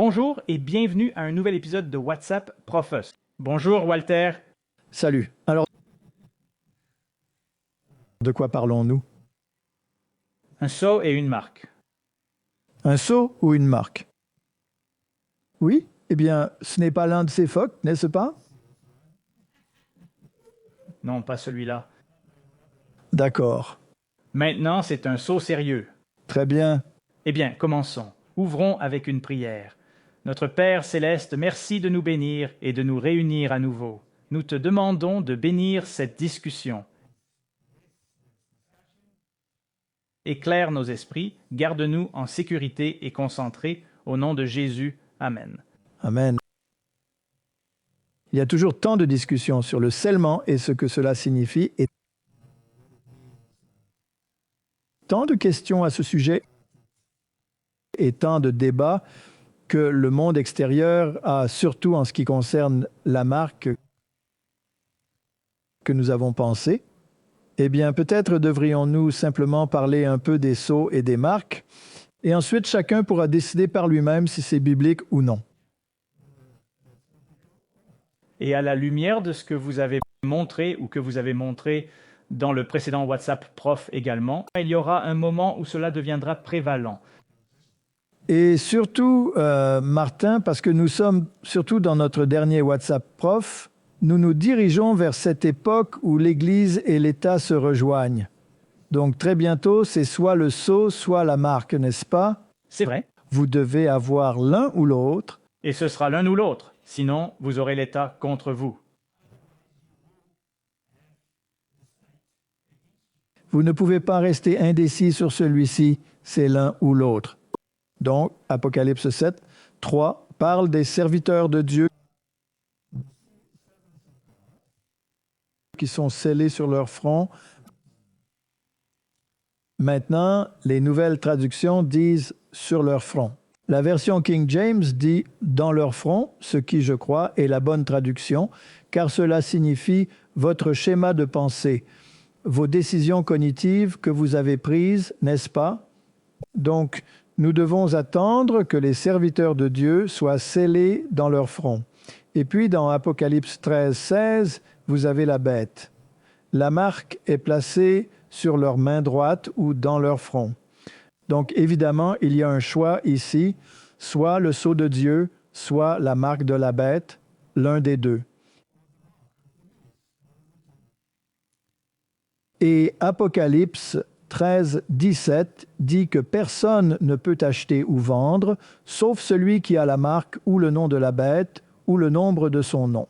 Bonjour et bienvenue à un nouvel épisode de WhatsApp Profus. Bonjour Walter. Salut. Alors, de quoi parlons-nous? Un seau et une marque. Un seau ou une marque? Oui? Eh bien, ce n'est pas l'un de ces phoques, n'est-ce pas? Non, pas celui-là. D'accord. Maintenant, c'est un seau sérieux. Très bien. Eh bien, commençons. Ouvrons avec une prière. Notre Père céleste, merci de nous bénir et de nous réunir à nouveau. Nous te demandons de bénir cette discussion. Éclaire nos esprits, garde-nous en sécurité et concentrés. Au nom de Jésus. Amen. Amen. Il y a toujours tant de discussions sur le scellement et ce que cela signifie, et tant de questions à ce sujet et tant de débats que le monde extérieur a, surtout en ce qui concerne la marque que nous avons pensée. Eh bien, peut-être devrions-nous simplement parler un peu des sceaux et des marques, et ensuite chacun pourra décider par lui-même si c'est biblique ou non. Et à la lumière de ce que vous avez montré ou que vous avez montré dans le précédent WhatsApp Prof également, il y aura un moment où cela deviendra prévalent. Et surtout, Martin, parce que nous sommes, surtout dans notre dernier WhatsApp Prof, nous nous dirigeons vers cette époque où l'Église et l'État se rejoignent. Donc très bientôt, c'est soit le sceau, soit la marque, n'est-ce pas? C'est vrai. Vous devez avoir l'un ou l'autre. Et ce sera l'un ou l'autre. Sinon, vous aurez l'État contre vous. Vous ne pouvez pas rester indécis sur celui-ci, c'est l'un ou l'autre. Donc, Apocalypse 7, 3 parle des serviteurs de Dieu qui sont scellés sur leur front. Maintenant, les nouvelles traductions disent sur leur front. La version King James dit dans leur front, ce qui, je crois, est la bonne traduction, car cela signifie votre schéma de pensée, vos décisions cognitives que vous avez prises, n'est-ce pas? Donc, nous devons attendre que les serviteurs de Dieu soient scellés dans leur front. Et puis, dans Apocalypse 13, 16, vous avez la bête. La marque est placée sur leur main droite ou dans leur front. Donc, évidemment, il y a un choix ici, soit le sceau de Dieu, soit la marque de la bête, l'un des deux. Et Apocalypse 13, 17 dit que personne ne peut acheter ou vendre, sauf celui qui a la marque ou le nom de la bête ou le nombre de son nom.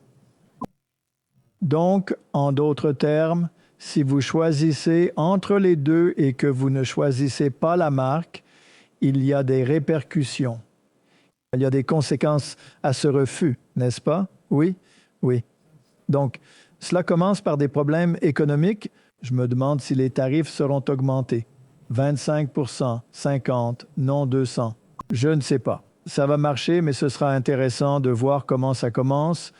Donc, en d'autres termes, si vous choisissez entre les deux et que vous ne choisissez pas la marque, il y a des répercussions. Il y a des conséquences à ce refus, n'est-ce pas? Oui? Oui. Donc, cela commence par des problèmes économiques. Je me demande si les tarifs seront augmentés. 25 50 non 200. Je ne sais pas. Ça va marcher, mais ce sera intéressant de voir comment ça commence.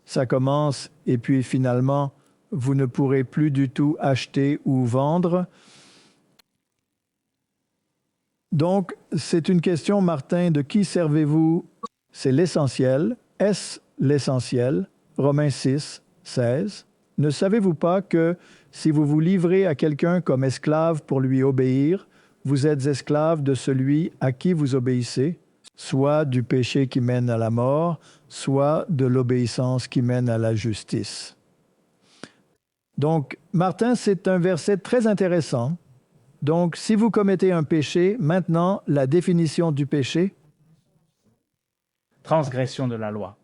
Ça commence et puis finalement, vous ne pourrez plus du tout acheter ou vendre. Donc, c'est une question, Martin, de qui servez-vous? C'est l'essentiel. Est-ce l'essentiel? Romains 6, 16. Ne savez-vous pas que si vous vous livrez à quelqu'un comme esclave pour lui obéir, vous êtes esclave de celui à qui vous obéissez, soit du péché qui mène à la mort, soit de l'obéissance qui mène à la justice. Donc, Martin, c'est un verset très intéressant. Donc, si vous commettez un péché, maintenant, la définition du péché, Transgression de la loi.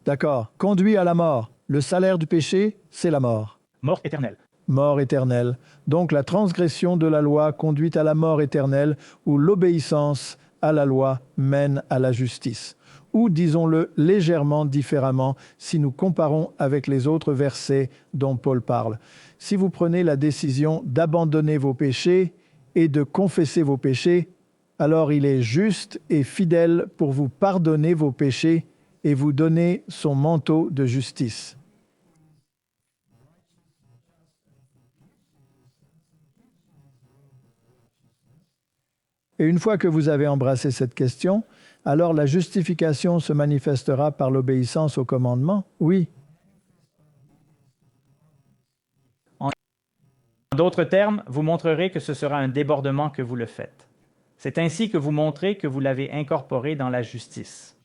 d'accord, conduit à la mort. Le salaire du péché, c'est la mort. Mort éternelle. Mort éternelle. Donc, la transgression de la loi conduit à la mort éternelle ou l'obéissance à la loi mène à la justice. Ou, disons-le légèrement différemment, si nous comparons avec les autres versets dont Paul parle. Si vous prenez la décision d'abandonner vos péchés et de confesser vos péchés, alors il est juste et fidèle pour vous pardonner vos péchés et vous donner son manteau de justice. Et une fois que vous avez embrassé cette question, Alors la justification se manifestera par l'obéissance au commandement? Oui. En d'autres termes, vous montrerez que ce sera un débordement que vous le faites. C'est ainsi que vous montrez que vous l'avez incorporé dans la justice.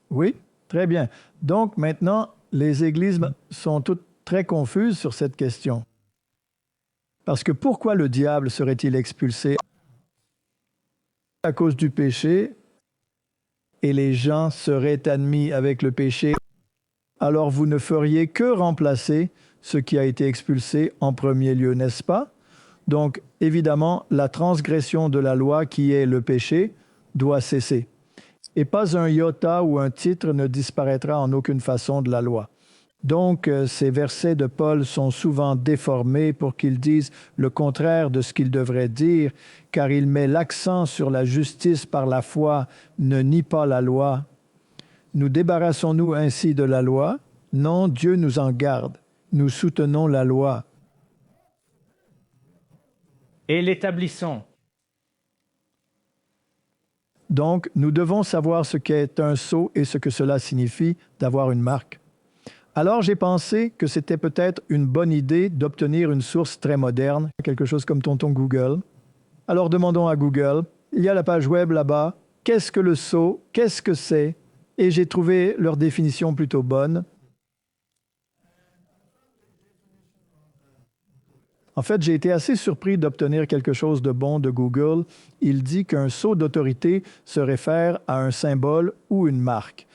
Oui, très bien. Donc maintenant, les églises sont toutes très confuses sur cette question. Parce que pourquoi le diable serait-il expulsé? À cause du péché, et les gens seraient admis avec le péché, alors vous ne feriez que remplacer ce qui a été expulsé en premier lieu, n'est-ce pas? Donc, évidemment, la transgression de la loi qui est le péché doit cesser. Et pas un iota ou un titre ne disparaîtra en aucune façon de la loi. Donc, ces versets de Paul sont souvent déformés pour qu'ils disent le contraire de ce qu'ils devraient dire, car il met l'accent sur la justice par la foi, ne nie pas la loi. Nous débarrassons-nous ainsi de la loi? Non, Dieu nous en garde. Nous soutenons la loi. Et l'établissons. Donc, nous devons savoir ce qu'est un sceau et ce que cela signifie d'avoir une marque. Alors, j'ai pensé que c'était peut-être une bonne idée d'obtenir une source très moderne, quelque chose comme Tonton Google. Alors, demandons à Google. Il y a la page web là-bas. Qu'est-ce que le sceau? Qu'est-ce que c'est? Et j'ai trouvé leur définition plutôt bonne. En fait, j'ai été assez surpris d'obtenir quelque chose de bon de Google. Il dit qu'un sceau d'autorité se réfère à un symbole ou une marque.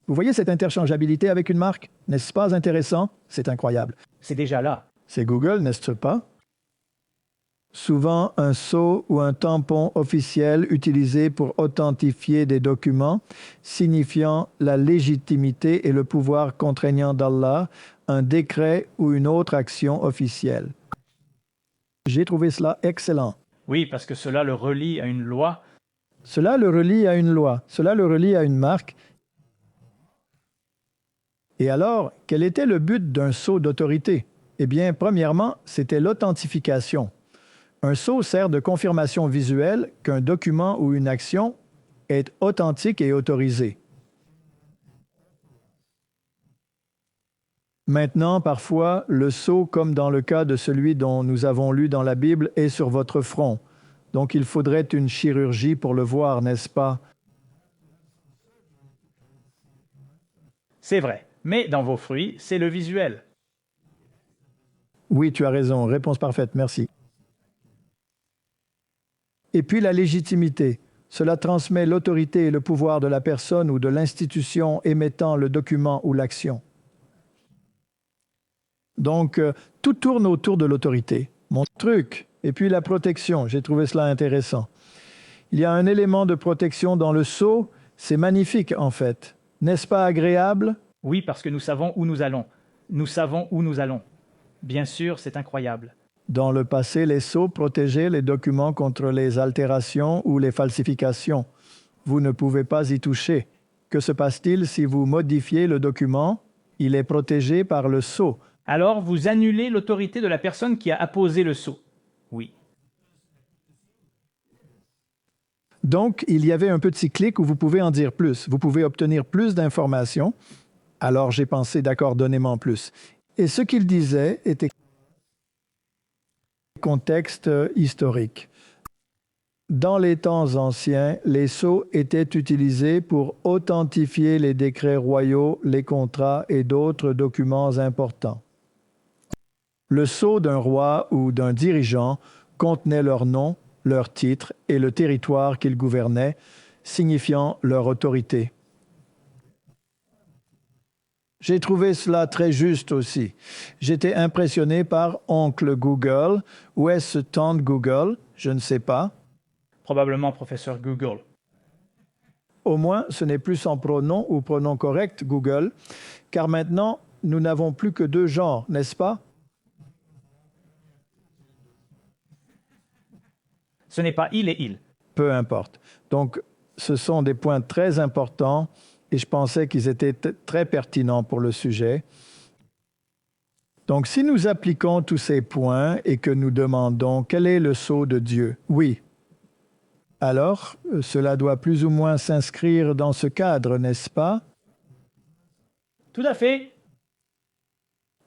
Vous voyez cette interchangeabilité avec une marque? N'est-ce pas intéressant? C'est incroyable. C'est déjà là. C'est Google, n'est-ce pas? Souvent, un sceau ou un tampon officiel utilisé pour authentifier des documents, signifiant la légitimité et le pouvoir contraignant d'Allah, un décret ou une autre action officielle. J'ai trouvé cela excellent. Oui, parce que cela le relie à une loi. Cela le relie à une loi, cela le relie à une marque. Et alors, quel était le but d'un sceau d'autorité? Eh bien, premièrement, c'était l'authentification. Un sceau sert de confirmation visuelle qu'un document ou une action est authentique et autorisé. Maintenant, parfois, le sceau, comme dans le cas de celui dont nous avons lu dans la Bible, est sur votre front. Donc il faudrait une chirurgie pour le voir, n'est-ce pas? C'est vrai. Mais dans vos fruits, c'est le visuel. Oui, tu as raison. Réponse parfaite, merci. Et puis la légitimité. Cela transmet l'autorité et le pouvoir de la personne ou de l'institution émettant le document ou l'action. Donc, tout tourne autour de l'autorité. Mon truc. Et puis la protection. J'ai trouvé cela intéressant. Il y a un élément de protection dans le sceau. C'est magnifique, en fait. N'est-ce pas agréable? Oui, parce que nous savons où nous allons. Nous savons où nous allons. Bien sûr, c'est incroyable. Dans le passé, les sceaux protégeaient les documents contre les altérations ou les falsifications. Vous ne pouvez pas y toucher. Que se passe-t-il si vous modifiez le document? Il est protégé par le sceau. Alors, vous annulez l'autorité de la personne qui a apposé le sceau. Oui. Donc, il y avait un petit clic où vous pouvez en dire plus. Vous pouvez obtenir plus d'informations. Alors, j'ai pensé, d'accord, donnez-moi plus. Et ce qu'il disait était contexte historique. Dans les temps anciens, les sceaux étaient utilisés pour authentifier les décrets royaux, les contrats et d'autres documents importants. Le sceau d'un roi ou d'un dirigeant contenait leur nom, leur titre et le territoire qu'ils gouvernaient, signifiant leur autorité. J'ai trouvé cela très juste aussi. J'étais impressionné par Oncle Google. Où est-ce tante Google? Je ne sais pas. Probablement professeur Google. Au moins, ce n'est plus son pronom ou pronom correct, Google, car maintenant, nous n'avons plus que deux genres, n'est-ce pas? Ce n'est pas il et il. Peu importe. Donc, ce sont des points très importants et je pensais qu'ils étaient très pertinents pour le sujet. Donc, si nous appliquons tous ces points et que nous demandons quel est le sceau de Dieu, oui. Alors, cela doit plus ou moins s'inscrire dans ce cadre, n'est-ce pas? Tout à fait.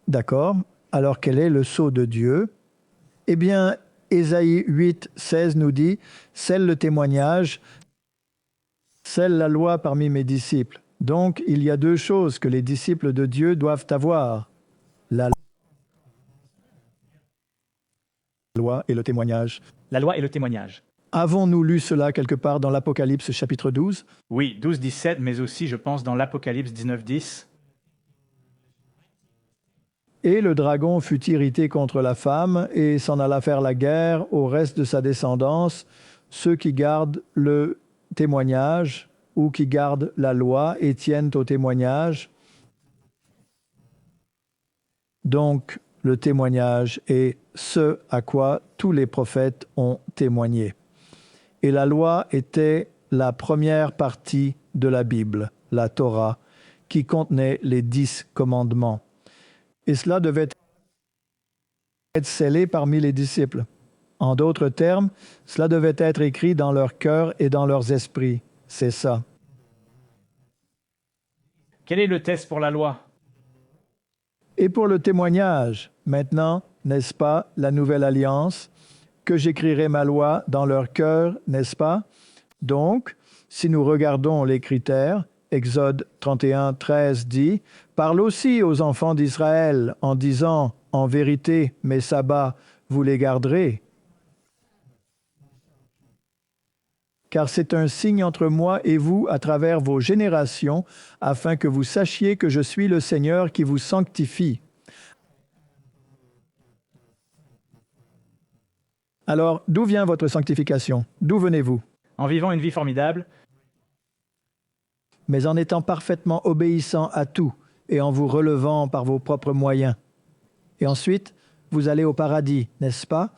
D'accord. Alors, quel est le sceau de Dieu? Eh bien, Ésaïe 8, 16 nous dit « Scelle le témoignage, scelle la loi parmi mes disciples ». Donc, il y a deux choses que les disciples de Dieu doivent avoir. La loi et le témoignage. La loi et le témoignage. Avons-nous lu cela quelque part dans l'Apocalypse chapitre 12? Oui, 12, 17, mais aussi, je pense, dans l'Apocalypse 19, 10. Et le dragon fut irrité contre la femme et s'en alla faire la guerre au reste de sa descendance, ceux qui gardent le témoignage ou qui gardent la loi et tiennent au témoignage. Donc, le témoignage est ce à quoi tous les prophètes ont témoigné. Et la loi était la première partie de la Bible, la Torah, qui contenait les 10 commandements. Et cela devait être scellé parmi les disciples. En d'autres termes, cela devait être écrit dans leur cœur et dans leurs esprits. C'est ça. Quel est le test pour la loi? Et pour le témoignage, maintenant, n'est-ce pas, la nouvelle alliance, que j'écrirai ma loi dans leur cœur, n'est-ce pas? Donc, si nous regardons les critères, Exode 31, 13 dit « Parle aussi aux enfants d'Israël en disant « En vérité, mes sabbats, vous les garderez. » Car c'est un signe entre moi et vous à travers vos générations, afin que vous sachiez que je suis le Seigneur qui vous sanctifie. Alors, d'où vient votre sanctification? D'où venez-vous? En vivant une vie formidable, Mais en étant parfaitement obéissant à tout et en vous relevant par vos propres moyens. Et ensuite, vous allez au paradis, n'est-ce pas?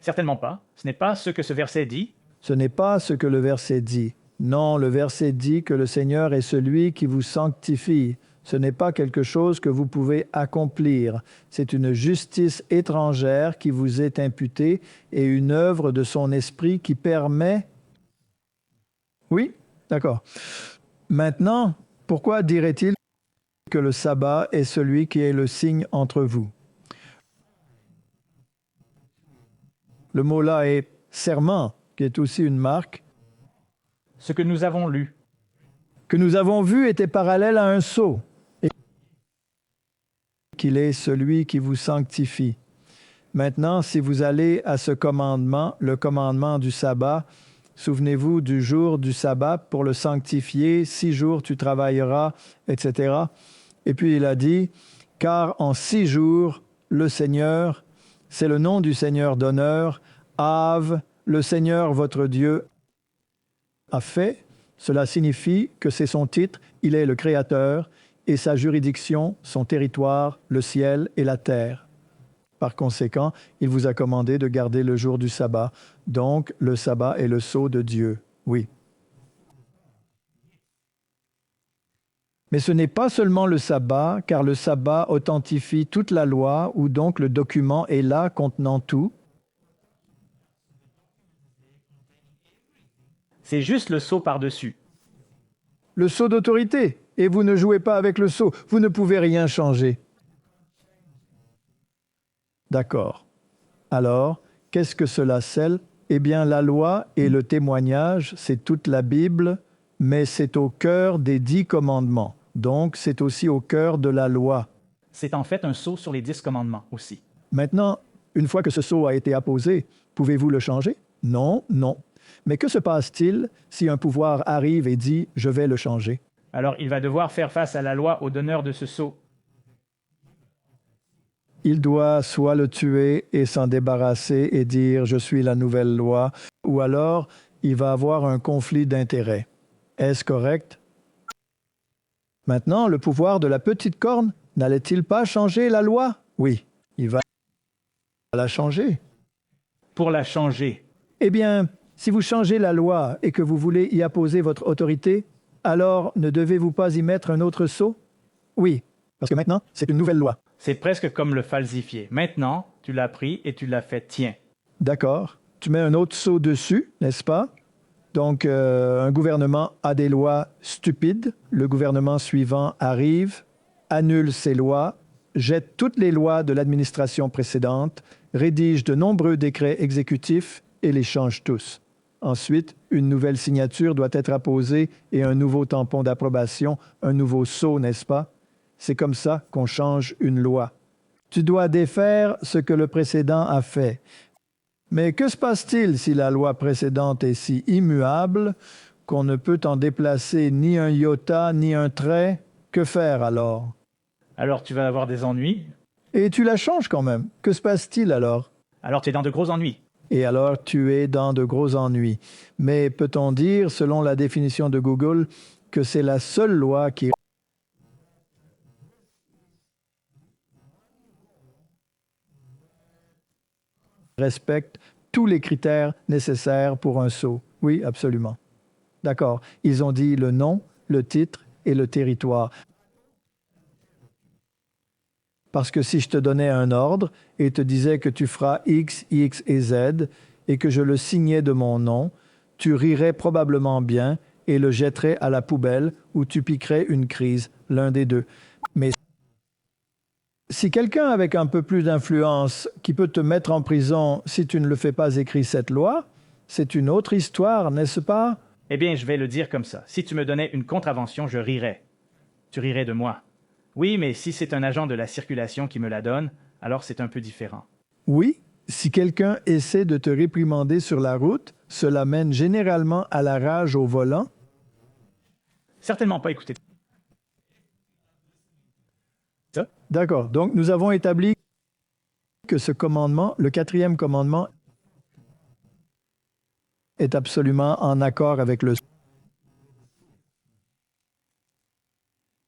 certainement pas. Ce n'est pas ce que ce verset dit. Ce n'est pas ce que le verset dit. Non, le verset dit que le Seigneur est celui qui vous sanctifie. Ce n'est pas quelque chose que vous pouvez accomplir. C'est une justice étrangère qui vous est imputée et une œuvre de son esprit qui permet... Oui, d'accord. Maintenant, pourquoi dirait-il que le sabbat est celui qui est le signe entre vous? Le mot là est serment, qui est aussi une marque. Ce que nous avons lu. Que nous avons vu était parallèle à un sceau. Et qu'il est celui qui vous sanctifie. Maintenant, si vous allez à ce commandement, le commandement du sabbat, souvenez-vous du jour du sabbat pour le sanctifier, 6 jours tu travailleras, etc. Et puis il a dit, car en 6 jours, le Seigneur, c'est le nom du Seigneur d'honneur, Av, le Seigneur votre Dieu, a fait. Cela signifie que c'est son titre, il est le Créateur, et sa juridiction, son territoire, le ciel et la terre. Par conséquent, il vous a commandé de garder le jour du sabbat. Donc, le sabbat est le sceau de Dieu. Oui. Mais ce n'est pas seulement le sabbat, car le sabbat authentifie toute la loi, où donc le document est là contenant tout. C'est juste le sceau par-dessus. Le sceau d'autorité. Et vous ne jouez pas avec le sceau. Vous ne pouvez rien changer. D'accord. Alors, qu'est-ce que cela scelle? Eh bien, la loi et le témoignage, c'est toute la Bible, mais c'est au cœur des 10 commandements. Donc, c'est aussi au cœur de la loi. C'est en fait un sceau sur les 10 commandements aussi. Maintenant, une fois que ce sceau a été apposé, pouvez-vous le changer? Non, non. Mais que se passe-t-il si un pouvoir arrive et dit « je vais le changer » ? Alors il va devoir faire face à la loi au donneur de ce sceau. Il doit soit le tuer et s'en débarrasser et dire « je suis la nouvelle loi », ou alors il va avoir un conflit d'intérêts. Est-ce correct? Maintenant, le pouvoir de la petite corne n'allait-il pas changer la loi? Oui, il va la changer. Pour la changer. Eh bien, si vous changez la loi et que vous voulez y apposer votre autorité, alors ne devez-vous pas y mettre un autre sceau? Oui, Parce que maintenant, c'est une nouvelle loi. C'est presque comme le falsifier. Maintenant, tu l'as pris et tu l'as fait tien. D'accord. Tu mets un autre sceau dessus, n'est-ce pas? Donc, un gouvernement a des lois stupides. Le gouvernement suivant arrive, annule ces lois, jette toutes les lois de l'administration précédente, rédige de nombreux décrets exécutifs et les change tous. Ensuite, une nouvelle signature doit être apposée et un nouveau tampon d'approbation, un nouveau sceau, n'est-ce pas? C'est comme ça qu'on change une loi. Tu dois défaire ce que le précédent a fait. Mais que se passe-t-il si la loi précédente est si immuable qu'on ne peut en déplacer ni un iota ni un trait? Que faire alors? Alors tu vas avoir des ennuis. Et tu la changes quand même. Que se passe-t-il alors? Alors tu es dans de gros ennuis. Et alors tu es dans de gros ennuis. Mais peut-on dire, selon la définition de Google, que c'est la seule loi qui respecte tous les critères nécessaires pour un saut? Oui, absolument. D'accord. Ils ont dit le nom, le titre et le territoire. Parce que si je te donnais un ordre et te disais que tu feras X, Y et Z et que je le signais de mon nom, tu rirais probablement bien et le jetterais à la poubelle ou tu piquerais une crise, l'un des deux. Mais si quelqu'un avec un peu plus d'influence qui peut te mettre en prison si tu ne le fais pas écrire cette loi, c'est une autre histoire, n'est-ce pas? Eh bien, je vais le dire comme ça. Si tu me donnais une contravention, je rirais. Tu rirais de moi. Oui, mais si c'est un agent de la circulation qui me la donne, alors c'est un peu différent. Oui, si quelqu'un essaie de te réprimander sur la route, cela mène généralement à la rage au volant. Certainement pas écouter ça. D'accord. Donc, nous avons établi que ce commandement, le quatrième commandement, est absolument en accord avec le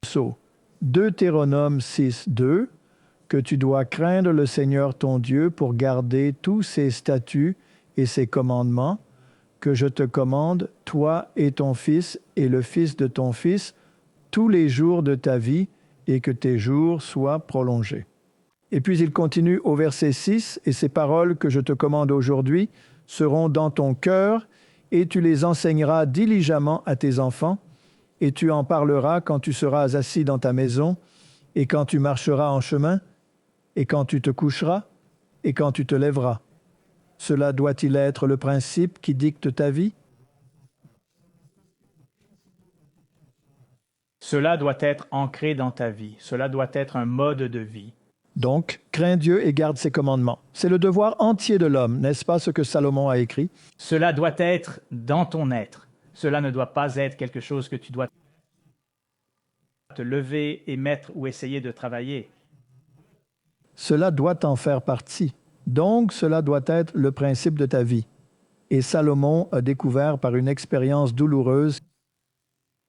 sceau. Deutéronome 6, 2, que tu dois craindre le Seigneur ton Dieu pour garder tous ses statuts et ses commandements que je te commande, toi et ton fils et le fils de ton fils, tous les jours de ta vie, et que tes jours soient prolongés. Et puis il continue au verset 6, « Et ces paroles que je te commande aujourd'hui seront dans ton cœur, et tu les enseigneras diligemment à tes enfants, et tu en parleras quand tu seras assis dans ta maison, et quand tu marcheras en chemin, et quand tu te coucheras, et quand tu te lèveras. Cela doit-il être le principe qui dicte ta vie? » Cela doit être ancré dans ta vie. Cela doit être un mode de vie. Donc, crains Dieu et garde ses commandements. C'est le devoir entier de l'homme, n'est-ce pas ce que Salomon a écrit? Cela doit être dans ton être. Cela ne doit pas être quelque chose que tu dois te lever et mettre ou essayer de travailler. Cela doit en faire partie. Donc, cela doit être le principe de ta vie. Et Salomon a découvert par une expérience douloureuse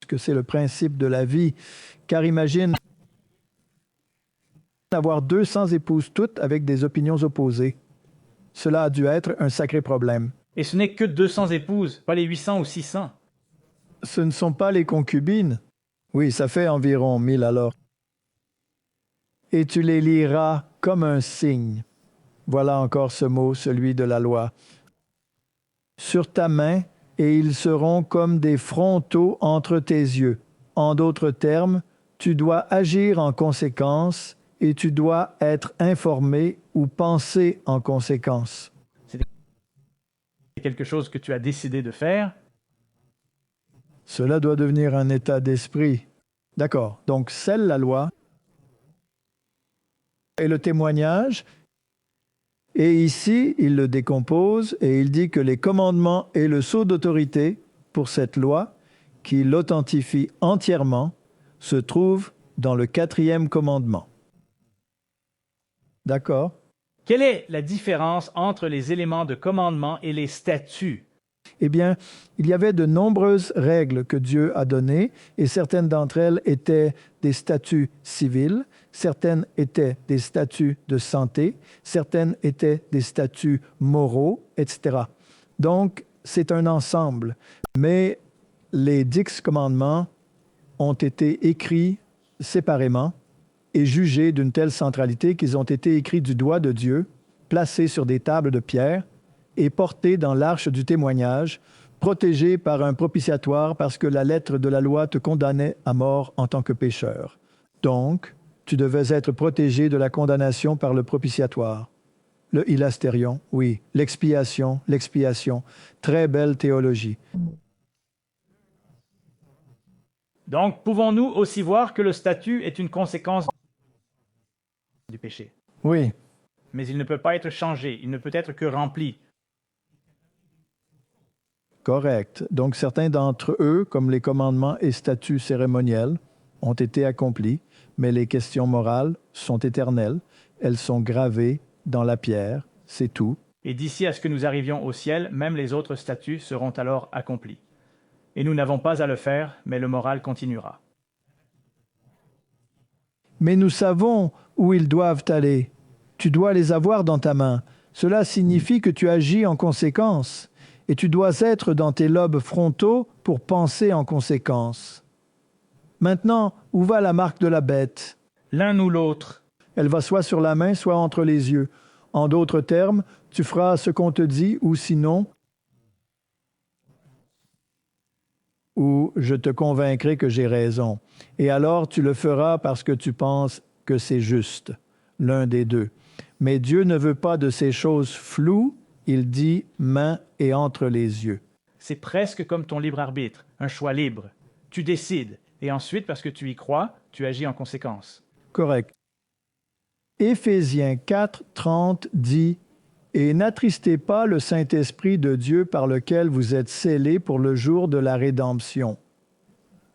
que c'est le principe de la vie. Car imagine avoir 200 épouses toutes avec des opinions opposées. Cela a dû être un sacré problème. Et ce n'est que 200 épouses, pas les 800 ou 600. Ce ne sont pas les concubines. Oui, ça fait environ 1000 alors. Et tu les liras comme un signe. Voilà encore ce mot, celui de la loi. Sur ta main, et ils seront comme des frontaux entre tes yeux. En d'autres termes, tu dois agir en conséquence et tu dois être informé ou penser en conséquence. C'est quelque chose que tu as décidé de faire. Cela doit devenir un état d'esprit. D'accord. Donc, scelle la loi et le témoignage. Et ici, il le décompose et il dit que les commandements et le sceau d'autorité pour cette loi, qui l'authentifie entièrement, se trouvent dans le quatrième commandement. D'accord? Quelle est la différence entre les éléments de commandement et les statuts? Eh bien, il y avait de nombreuses règles que Dieu a données et certaines d'entre elles étaient des statuts civils, certaines étaient des statuts de santé, certaines étaient des statuts moraux, etc. Donc, c'est un ensemble. Mais les 10 commandements ont été écrits séparément et jugés d'une telle centralité qu'ils ont été écrits du doigt de Dieu, placés sur des tables de pierre et portés dans l'arche du témoignage, protégés par un propitiatoire parce que la lettre de la loi te condamnait à mort en tant que pécheur. Donc, tu devais être protégé de la condamnation par le propitiatoire. Le ilastérion, oui, l'expiation. Très belle théologie. Donc, pouvons-nous aussi voir que le statut est une conséquence du péché? Oui, Mais il ne peut pas être changé, il ne peut être que rempli. correct. Donc certains d'entre eux, comme les commandements et statuts cérémoniels, ont été accomplis, mais les questions morales sont éternelles. Elles sont gravées dans la pierre, c'est tout. Et d'ici à ce que nous arrivions au ciel, même les autres statuts seront alors accomplis. Et nous n'avons pas à le faire, mais le moral continuera. Mais nous savons où ils doivent aller. Tu dois les avoir dans ta main. Cela signifie que tu agis en conséquence. Et tu dois être dans tes lobes frontaux pour penser en conséquence. Maintenant, où va la marque de la bête? L'un ou l'autre. Elle va soit sur la main, soit entre les yeux. En d'autres termes, tu feras ce qu'on te dit, ou sinon, ou je te convaincrai que j'ai raison. Et alors tu le feras parce que tu penses que c'est juste, l'un des deux. Mais Dieu ne veut pas de ces choses floues, il dit main et entre les yeux. C'est presque comme ton libre arbitre, un choix libre. Tu décides, et ensuite, parce que tu y crois, tu agis en conséquence. Correct. Éphésiens 4, 30 dit « Et n'attristez pas le Saint-Esprit de Dieu par lequel vous êtes scellés pour le jour de la rédemption. »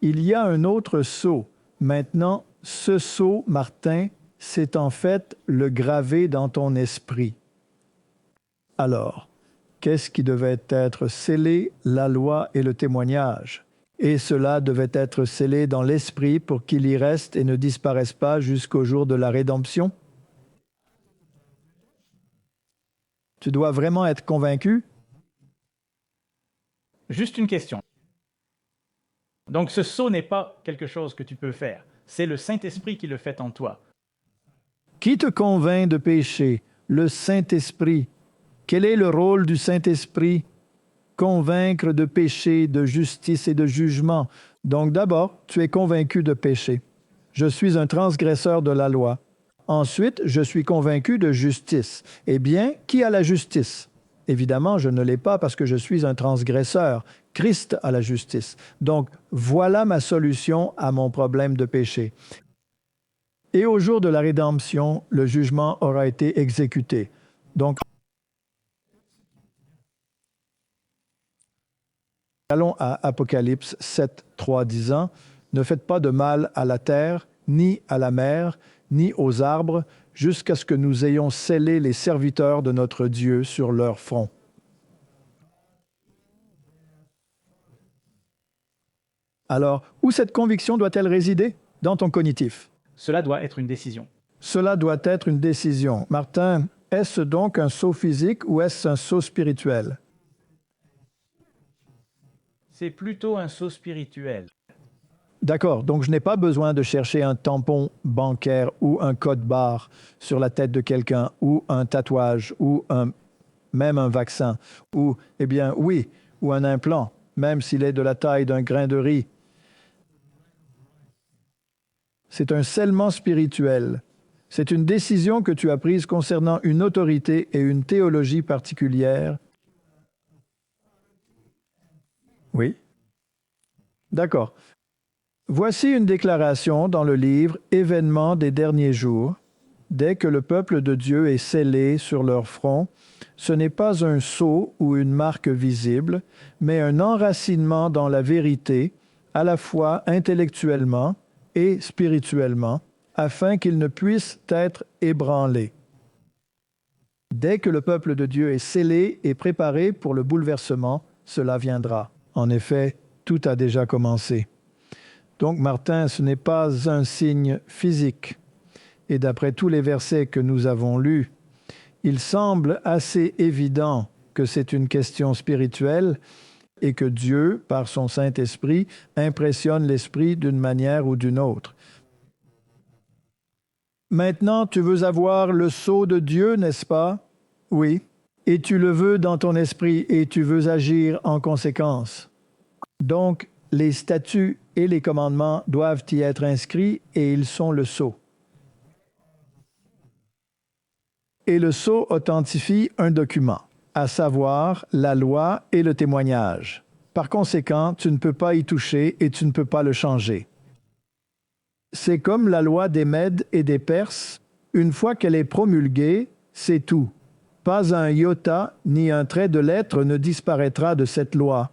Il y a un autre sceau. Maintenant, ce sceau, Martin, c'est en fait le gravé dans ton esprit. Alors, qu'est-ce qui devait être scellé? La loi et le témoignage. Et cela devait être scellé dans l'esprit pour qu'il y reste et ne disparaisse pas jusqu'au jour de la rédemption. Tu dois vraiment être convaincu? Juste une question. Donc ce sceau n'est pas quelque chose que tu peux faire. C'est le Saint-Esprit qui le fait en toi. Qui te convainc de péché? Le Saint-Esprit. Quel est le rôle du Saint-Esprit? Convaincre de péché, de justice et de jugement. Donc d'abord, tu es convaincu de péché. Je suis un transgresseur de la loi. Ensuite, je suis convaincu de justice. Eh bien, qui a la justice? Évidemment, je ne l'ai pas parce que je suis un transgresseur. Christ a la justice. Donc, voilà ma solution à mon problème de péché. Et au jour de la rédemption, le jugement aura été exécuté. Donc, allons à Apocalypse 7, 3, disant « Ne faites pas de mal à la terre, ni à la mer, ni aux arbres, jusqu'à ce que nous ayons scellé les serviteurs de notre Dieu sur leur front. » Alors, où cette conviction doit-elle résider? Dans ton cognitif. Cela doit être une décision. Cela doit être une décision. Martin, est-ce donc un saut physique ou est-ce un saut spirituel? C'est plutôt un saut spirituel. D'accord, donc je n'ai pas besoin de chercher un tampon bancaire ou un code barre sur la tête de quelqu'un ou un tatouage ou même un vaccin ou, eh bien, oui, ou un implant, même s'il est de la taille d'un grain de riz. C'est un scellement spirituel. C'est une décision que tu as prise concernant une autorité et une théologie particulière. Oui. D'accord. Voici une déclaration dans le livre « Événements des derniers jours ». Dès que le peuple de Dieu est scellé sur leur front, ce n'est pas un sceau ou une marque visible, mais un enracinement dans la vérité, à la fois intellectuellement et spirituellement, afin qu'il ne puisse être ébranlé. Dès que le peuple de Dieu est scellé et préparé pour le bouleversement, cela viendra. En effet, tout a déjà commencé. Donc, Martin, ce n'est pas un signe physique. Et d'après tous les versets que nous avons lus, il semble assez évident que c'est une question spirituelle et que Dieu, par son Saint-Esprit, impressionne l'esprit d'une manière ou d'une autre. Maintenant, tu veux avoir le sceau de Dieu, n'est-ce pas? Oui. Et tu le veux dans ton esprit et tu veux agir en conséquence. Donc, les statuts et les commandements doivent y être inscrits et ils sont le sceau. Et le sceau authentifie un document, à savoir la loi et le témoignage. Par conséquent, tu ne peux pas y toucher et tu ne peux pas le changer. C'est comme la loi des Mèdes et des Perses. Une fois qu'elle est promulguée, c'est tout. Pas un iota ni un trait de lettre ne disparaîtra de cette loi.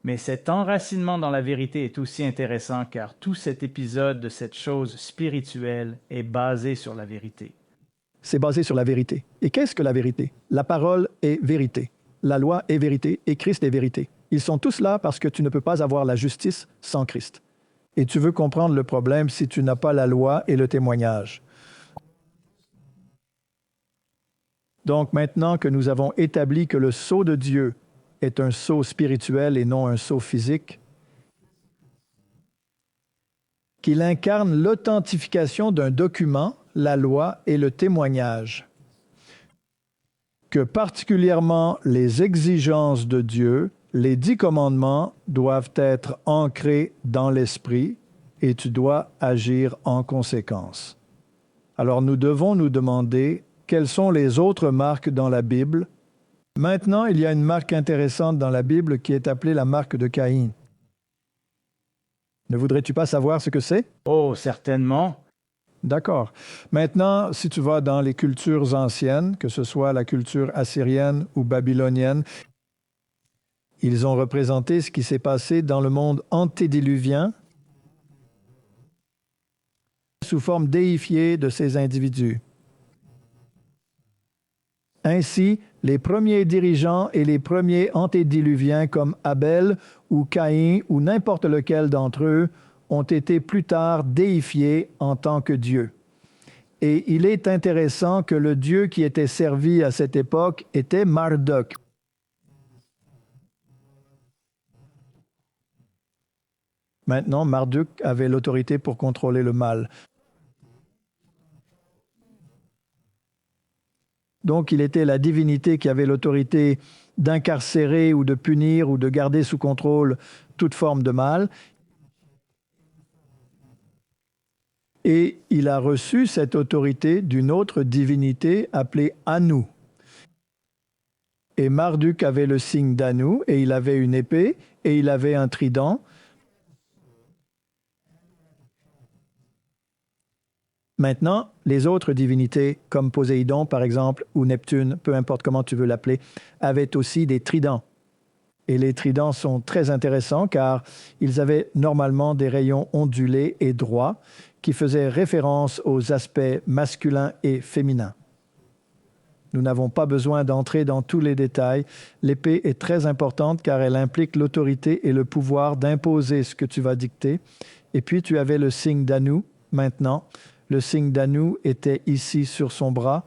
Mais cet enracinement dans la vérité est aussi intéressant car tout cet épisode de cette chose spirituelle est basé sur la vérité. C'est basé sur la vérité. Et qu'est-ce que la vérité? La parole est vérité. La loi est vérité et Christ est vérité. Ils sont tous là parce que tu ne peux pas avoir la justice sans Christ. Et tu veux comprendre le problème si tu n'as pas la loi et le témoignage. Donc maintenant que nous avons établi que le sceau de Dieu est un sceau spirituel et non un sceau physique, qu'il incarne l'authentification d'un document, la loi et le témoignage, que particulièrement les exigences de Dieu, les 10 commandements doivent être ancrés dans l'esprit et tu dois agir en conséquence. Alors nous devons nous demander quelles sont les autres marques dans la Bible. Maintenant, il y a une marque intéressante dans la Bible qui est appelée la marque de Caïn. Ne voudrais-tu pas savoir ce que c'est? Oh, certainement. D'accord. Maintenant, si tu vas dans les cultures anciennes, que ce soit la culture assyrienne ou babylonienne, ils ont représenté ce qui s'est passé dans le monde antédiluvien sous forme déifiée de ces individus. Ainsi, les premiers dirigeants et les premiers antédiluviens comme Abel ou Caïn ou n'importe lequel d'entre eux ont été plus tard déifiés en tant que Dieu. Et il est intéressant que le Dieu qui était servi à cette époque était Marduk. Maintenant, Marduk avait l'autorité pour contrôler le mal. Donc, il était la divinité qui avait l'autorité d'incarcérer ou de punir ou de garder sous contrôle toute forme de mal. Et il a reçu cette autorité d'une autre divinité appelée Anu. Et Marduk avait le signe d'Anu, et il avait une épée, et il avait un trident. Maintenant, les autres divinités, comme Poséidon par exemple, ou Neptune, peu importe comment tu veux l'appeler, avaient aussi des tridents. Et les tridents sont très intéressants car ils avaient normalement des rayons ondulés et droits qui faisaient référence aux aspects masculins et féminins. Nous n'avons pas besoin d'entrer dans tous les détails. L'épée est très importante car elle implique l'autorité et le pouvoir d'imposer ce que tu vas dicter. Et puis tu avais le signe d'Anu maintenant. Le signe d'Anu était ici sur son bras.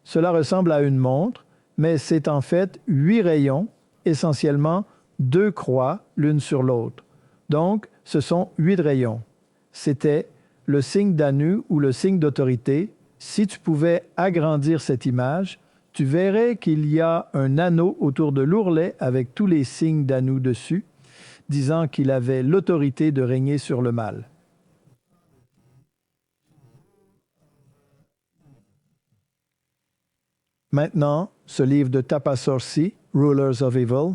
Cela ressemble à une montre, mais c'est en fait 8 rayons, essentiellement 2 croix l'une sur l'autre. Donc, ce sont 8 rayons. C'était le signe d'Anu ou le signe d'autorité. Si tu pouvais agrandir cette image, tu verrais qu'il y a un anneau autour de l'ourlet avec tous les signes d'Anu dessus, disant qu'il avait l'autorité de régner sur le mal. Maintenant, ce livre de Tapasorsi, Rulers of Evil,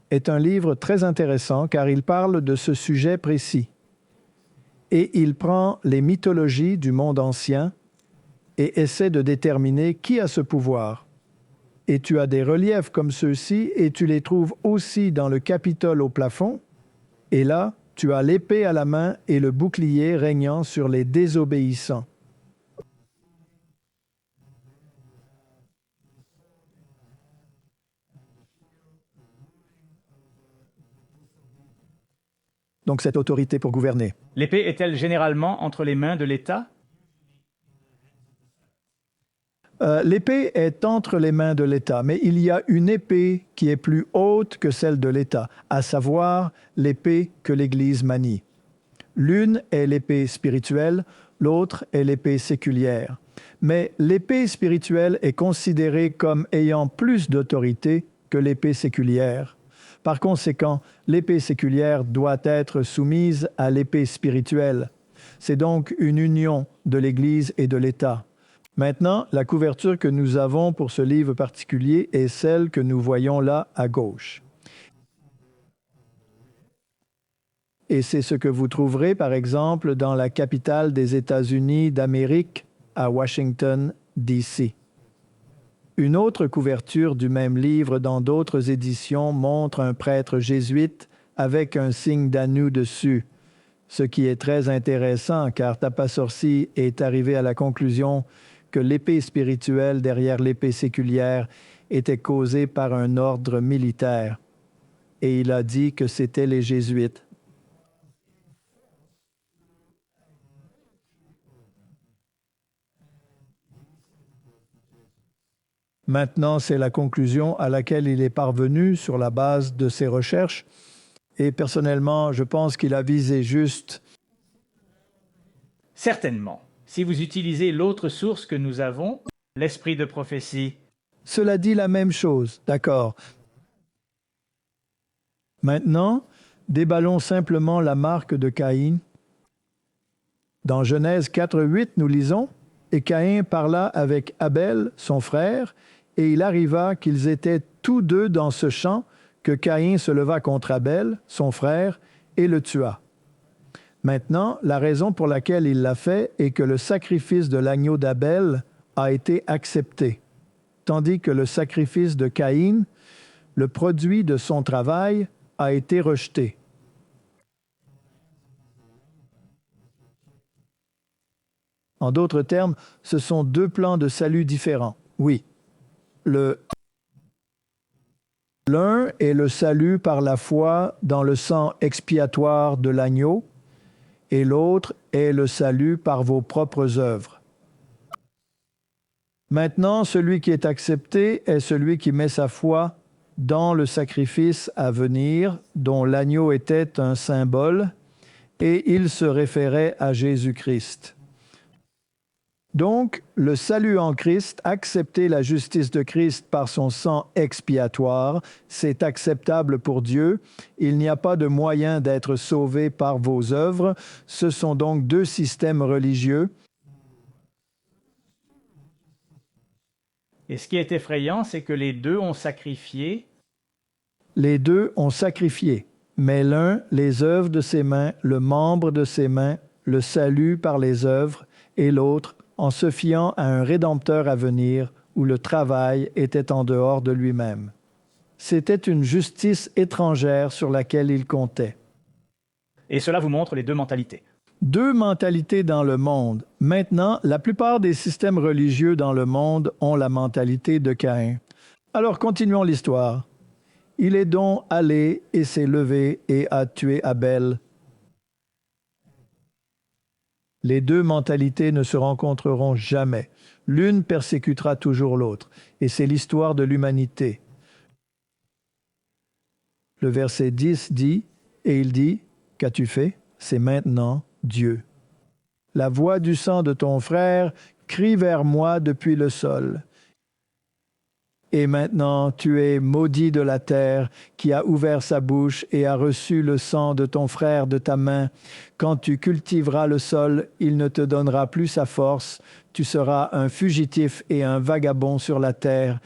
est un livre très intéressant car il parle de ce sujet précis. Et il prend les mythologies du monde ancien et essaie de déterminer qui a ce pouvoir. Et tu as des reliefs comme ceux-ci et tu les trouves aussi dans le Capitole au plafond. Et là, tu as l'épée à la main et le bouclier régnant sur les désobéissants. Donc cette autorité pour gouverner. L'épée est-elle généralement entre les mains de l'État? L'épée est entre les mains de l'État, mais il y a une épée qui est plus haute que celle de l'État, à savoir l'épée que l'Église manie. L'une est l'épée spirituelle, l'autre est l'épée séculière. Mais l'épée spirituelle est considérée comme ayant plus d'autorité que l'épée séculière. Par conséquent, l'épée séculière doit être soumise à l'épée spirituelle. C'est donc une union de l'Église et de l'État. Maintenant, la couverture que nous avons pour ce livre particulier est celle que nous voyons là à gauche. Et c'est ce que vous trouverez, par exemple, dans la capitale des États-Unis d'Amérique, à Washington, D.C. Une autre couverture du même livre dans d'autres éditions montre un prêtre jésuite avec un signe d'Anu dessus, ce qui est très intéressant car Tapasorsi est arrivé à la conclusion que l'épée spirituelle derrière l'épée séculière était causée par un ordre militaire. Et il a dit que c'était les Jésuites. Maintenant, c'est la conclusion à laquelle il est parvenu sur la base de ses recherches. Et personnellement, je pense qu'il a visé juste. Certainement. Si vous utilisez l'autre source que nous avons, l'esprit de prophétie. Cela dit la même chose, d'accord. Maintenant, déballons simplement la marque de Caïn. Dans Genèse 4:8, nous lisons « Et Caïn parla avec Abel, son frère, et il arriva qu'ils étaient tous deux dans ce champ, que Caïn se leva contre Abel, son frère, et le tua. » Maintenant, la raison pour laquelle il l'a fait est que le sacrifice de l'agneau d'Abel a été accepté, tandis que le sacrifice de Caïn, le produit de son travail, a été rejeté. En d'autres termes, ce sont deux plans de salut différents. Oui. L'un est le salut par la foi dans le sang expiatoire de l'agneau, et l'autre est le salut par vos propres œuvres. Maintenant, celui qui est accepté est celui qui met sa foi dans le sacrifice à venir, dont l'agneau était un symbole, et il se référait à Jésus-Christ. Donc, le salut en Christ, accepter la justice de Christ par son sang expiatoire, c'est acceptable pour Dieu. Il n'y a pas de moyen d'être sauvé par vos œuvres. Ce sont donc deux systèmes religieux. Et ce qui est effrayant, c'est que les deux ont sacrifié. Les deux ont sacrifié, mais l'un, les œuvres de ses mains, le membre de ses mains, le salut par les œuvres, et l'autre, en se fiant à un Rédempteur à venir où le travail était en dehors de lui-même. C'était une justice étrangère sur laquelle il comptait. Et cela vous montre les deux mentalités. Deux mentalités dans le monde. Maintenant, la plupart des systèmes religieux dans le monde ont la mentalité de Caïn. Alors continuons l'histoire. Il est donc allé et s'est levé et a tué Abel. Les deux mentalités ne se rencontreront jamais. L'une persécutera toujours l'autre. Et c'est l'histoire de l'humanité. Le verset 10 dit, « Et il dit, qu'as-tu fait? C'est maintenant Dieu. La voix du sang de ton frère crie vers moi depuis le sol. Et maintenant tu es maudit de la terre qui a ouvert sa bouche et a reçu le sang de ton frère de ta main. Quand tu cultiveras le sol, il ne te donnera plus sa force. Tu seras un fugitif et un vagabond sur la terre. »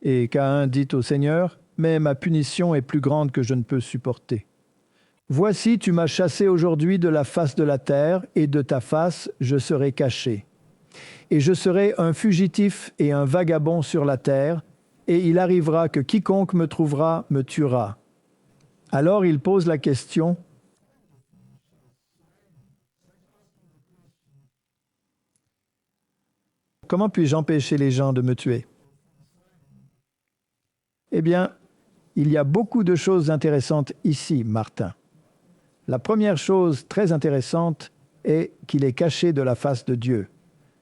Et Caïn dit au Seigneur, « Mais ma punition est plus grande que je ne peux supporter. Voici, tu m'as chassé aujourd'hui de la face de la terre, et de ta face je serai caché. Et je serai un fugitif et un vagabond sur la terre, et il arrivera que quiconque me trouvera me tuera. » Alors il pose la question, « Comment puis-je empêcher les gens de me tuer? » Eh bien, il y a beaucoup de choses intéressantes ici, Martin. La première chose très intéressante est qu'il est caché de la face de Dieu.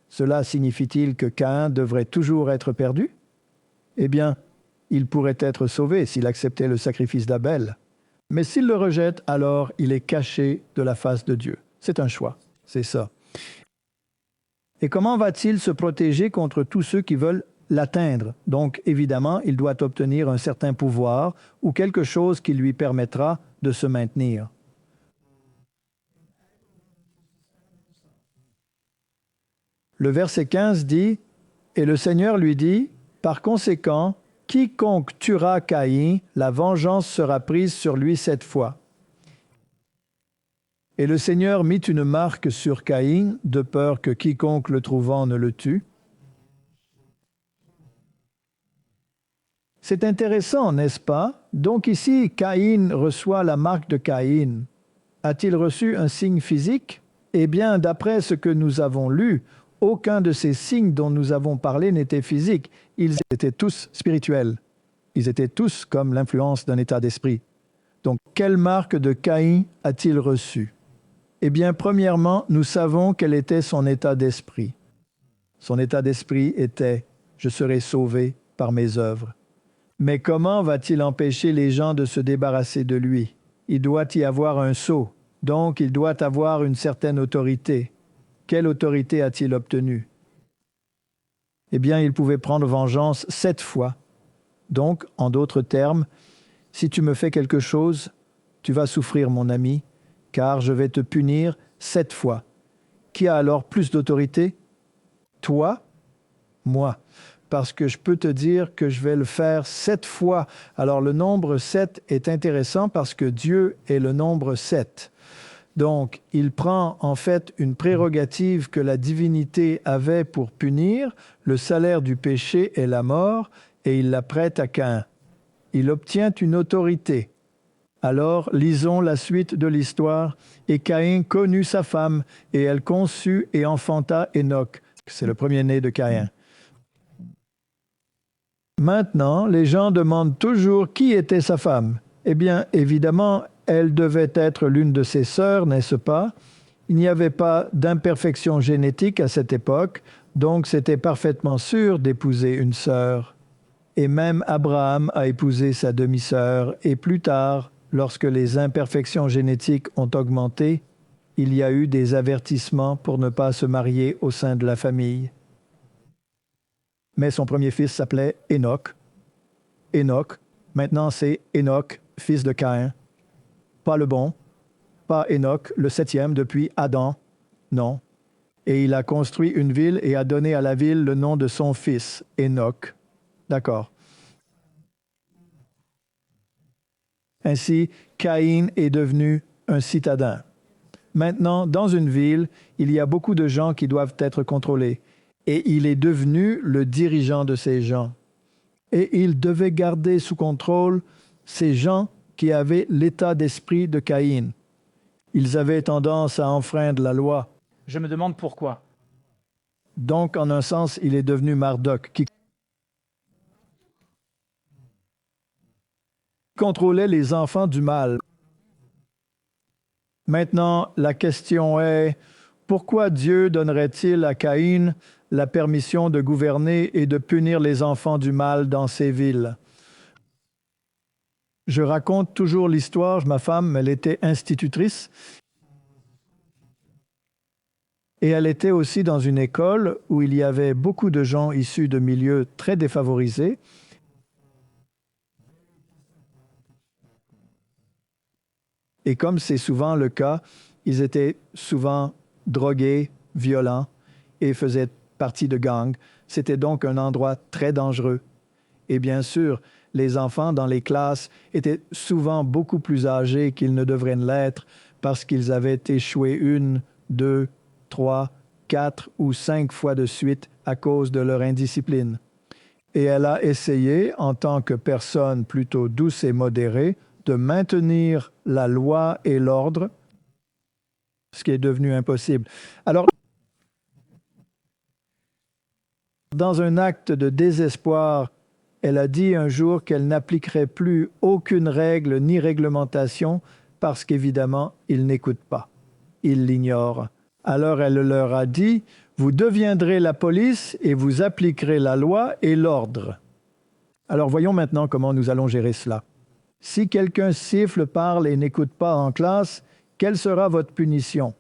Cela signifie-t-il que Caïn devrait toujours être perdu? Eh bien, il pourrait être sauvé s'il acceptait le sacrifice d'Abel. Mais s'il le rejette, alors il est caché de la face de Dieu. C'est un choix, c'est ça. Et comment va-t-il se protéger contre tous ceux qui veulent l'atteindre? Donc, évidemment, il doit obtenir un certain pouvoir ou quelque chose qui lui permettra de se maintenir. Le verset 15 dit, « Et le Seigneur lui dit, par conséquent, quiconque tuera Caïn, la vengeance sera prise sur lui 7 fois. » Et le Seigneur mit une marque sur Caïn, de peur que quiconque le trouvant ne le tue. C'est intéressant, n'est-ce pas? Donc ici, Caïn reçoit la marque de Caïn. A-t-il reçu un signe physique? Eh bien, d'après ce que nous avons lu, aucun de ces signes dont nous avons parlé n'était physique. Ils étaient tous spirituels. Ils étaient tous comme l'influence d'un état d'esprit. Donc, quelle marque de Caïn a-t-il reçu? Eh bien, premièrement, nous savons quel était son état d'esprit. Son état d'esprit était « Je serai sauvé par mes œuvres ». Mais comment va-t-il empêcher les gens de se débarrasser de lui? Il doit y avoir un sceau, donc il doit avoir une certaine autorité. Quelle autorité a-t-il obtenue? Eh bien, il pouvait prendre vengeance 7 fois. Donc, en d'autres termes, si tu me fais quelque chose, tu vas souffrir, mon ami, car je vais te punir 7 fois. Qui a alors plus d'autorité? Toi? Moi. Parce que je peux te dire que je vais le faire 7 fois. Alors le nombre 7 est intéressant parce que Dieu est le nombre 7. Donc, il prend en fait une prérogative que la divinité avait pour punir. Le salaire du péché est la mort et il la prête à Caïn. Il obtient une autorité. Alors, lisons la suite de l'histoire. Et Caïn connut sa femme, et elle conçut et enfanta Enoch. C'est le premier-né de Caïn. Maintenant, les gens demandent toujours qui était sa femme. Eh bien, évidemment, elle devait être l'une de ses sœurs, n'est-ce pas? Il n'y avait pas d'imperfection génétique à cette époque, donc c'était parfaitement sûr d'épouser une sœur. Et même Abraham a épousé sa demi-sœur, et plus tard, lorsque les imperfections génétiques ont augmenté, il y a eu des avertissements pour ne pas se marier au sein de la famille. Mais son premier fils s'appelait Enoch. Enoch, maintenant c'est Enoch, fils de Caïn. Pas le bon, pas Enoch, le 7e depuis Adam, non. Et il a construit une ville et a donné à la ville le nom de son fils, Enoch. D'accord. Ainsi, Caïn est devenu un citadin. Maintenant, dans une ville, il y a beaucoup de gens qui doivent être contrôlés. Et il est devenu le dirigeant de ces gens. Et il devait garder sous contrôle ces gens qui avaient l'état d'esprit de Caïn. Ils avaient tendance à enfreindre la loi. Je me demande pourquoi. Donc, en un sens, il est devenu Marduk, qui contrôlait les enfants du mal. Maintenant, la question est, pourquoi Dieu donnerait-il à Caïn la permission de gouverner et de punir les enfants du mal dans ces villes? Je raconte toujours l'histoire, ma femme, elle était institutrice. Et elle était aussi dans une école où il y avait beaucoup de gens issus de milieux très défavorisés. Et comme c'est souvent le cas, ils étaient souvent drogués, violents et faisaient partie de gangs. C'était donc un endroit très dangereux. Et bien sûr, les enfants dans les classes étaient souvent beaucoup plus âgés qu'ils ne devraient l'être parce qu'ils avaient échoué 1, 2, 3, 4 ou 5 fois de suite à cause de leur indiscipline. Et elle a essayé, en tant que personne plutôt douce et modérée, de maintenir la loi et l'ordre, ce qui est devenu impossible. Alors, dans un acte de désespoir, elle a dit un jour qu'elle n'appliquerait plus aucune règle ni réglementation parce qu'évidemment, ils n'écoutent pas. Ils l'ignorent. Alors elle leur a dit, « Vous deviendrez la police et vous appliquerez la loi et l'ordre. » Alors voyons maintenant comment nous allons gérer cela. Si quelqu'un siffle, parle et n'écoute pas en classe, quelle sera votre punition?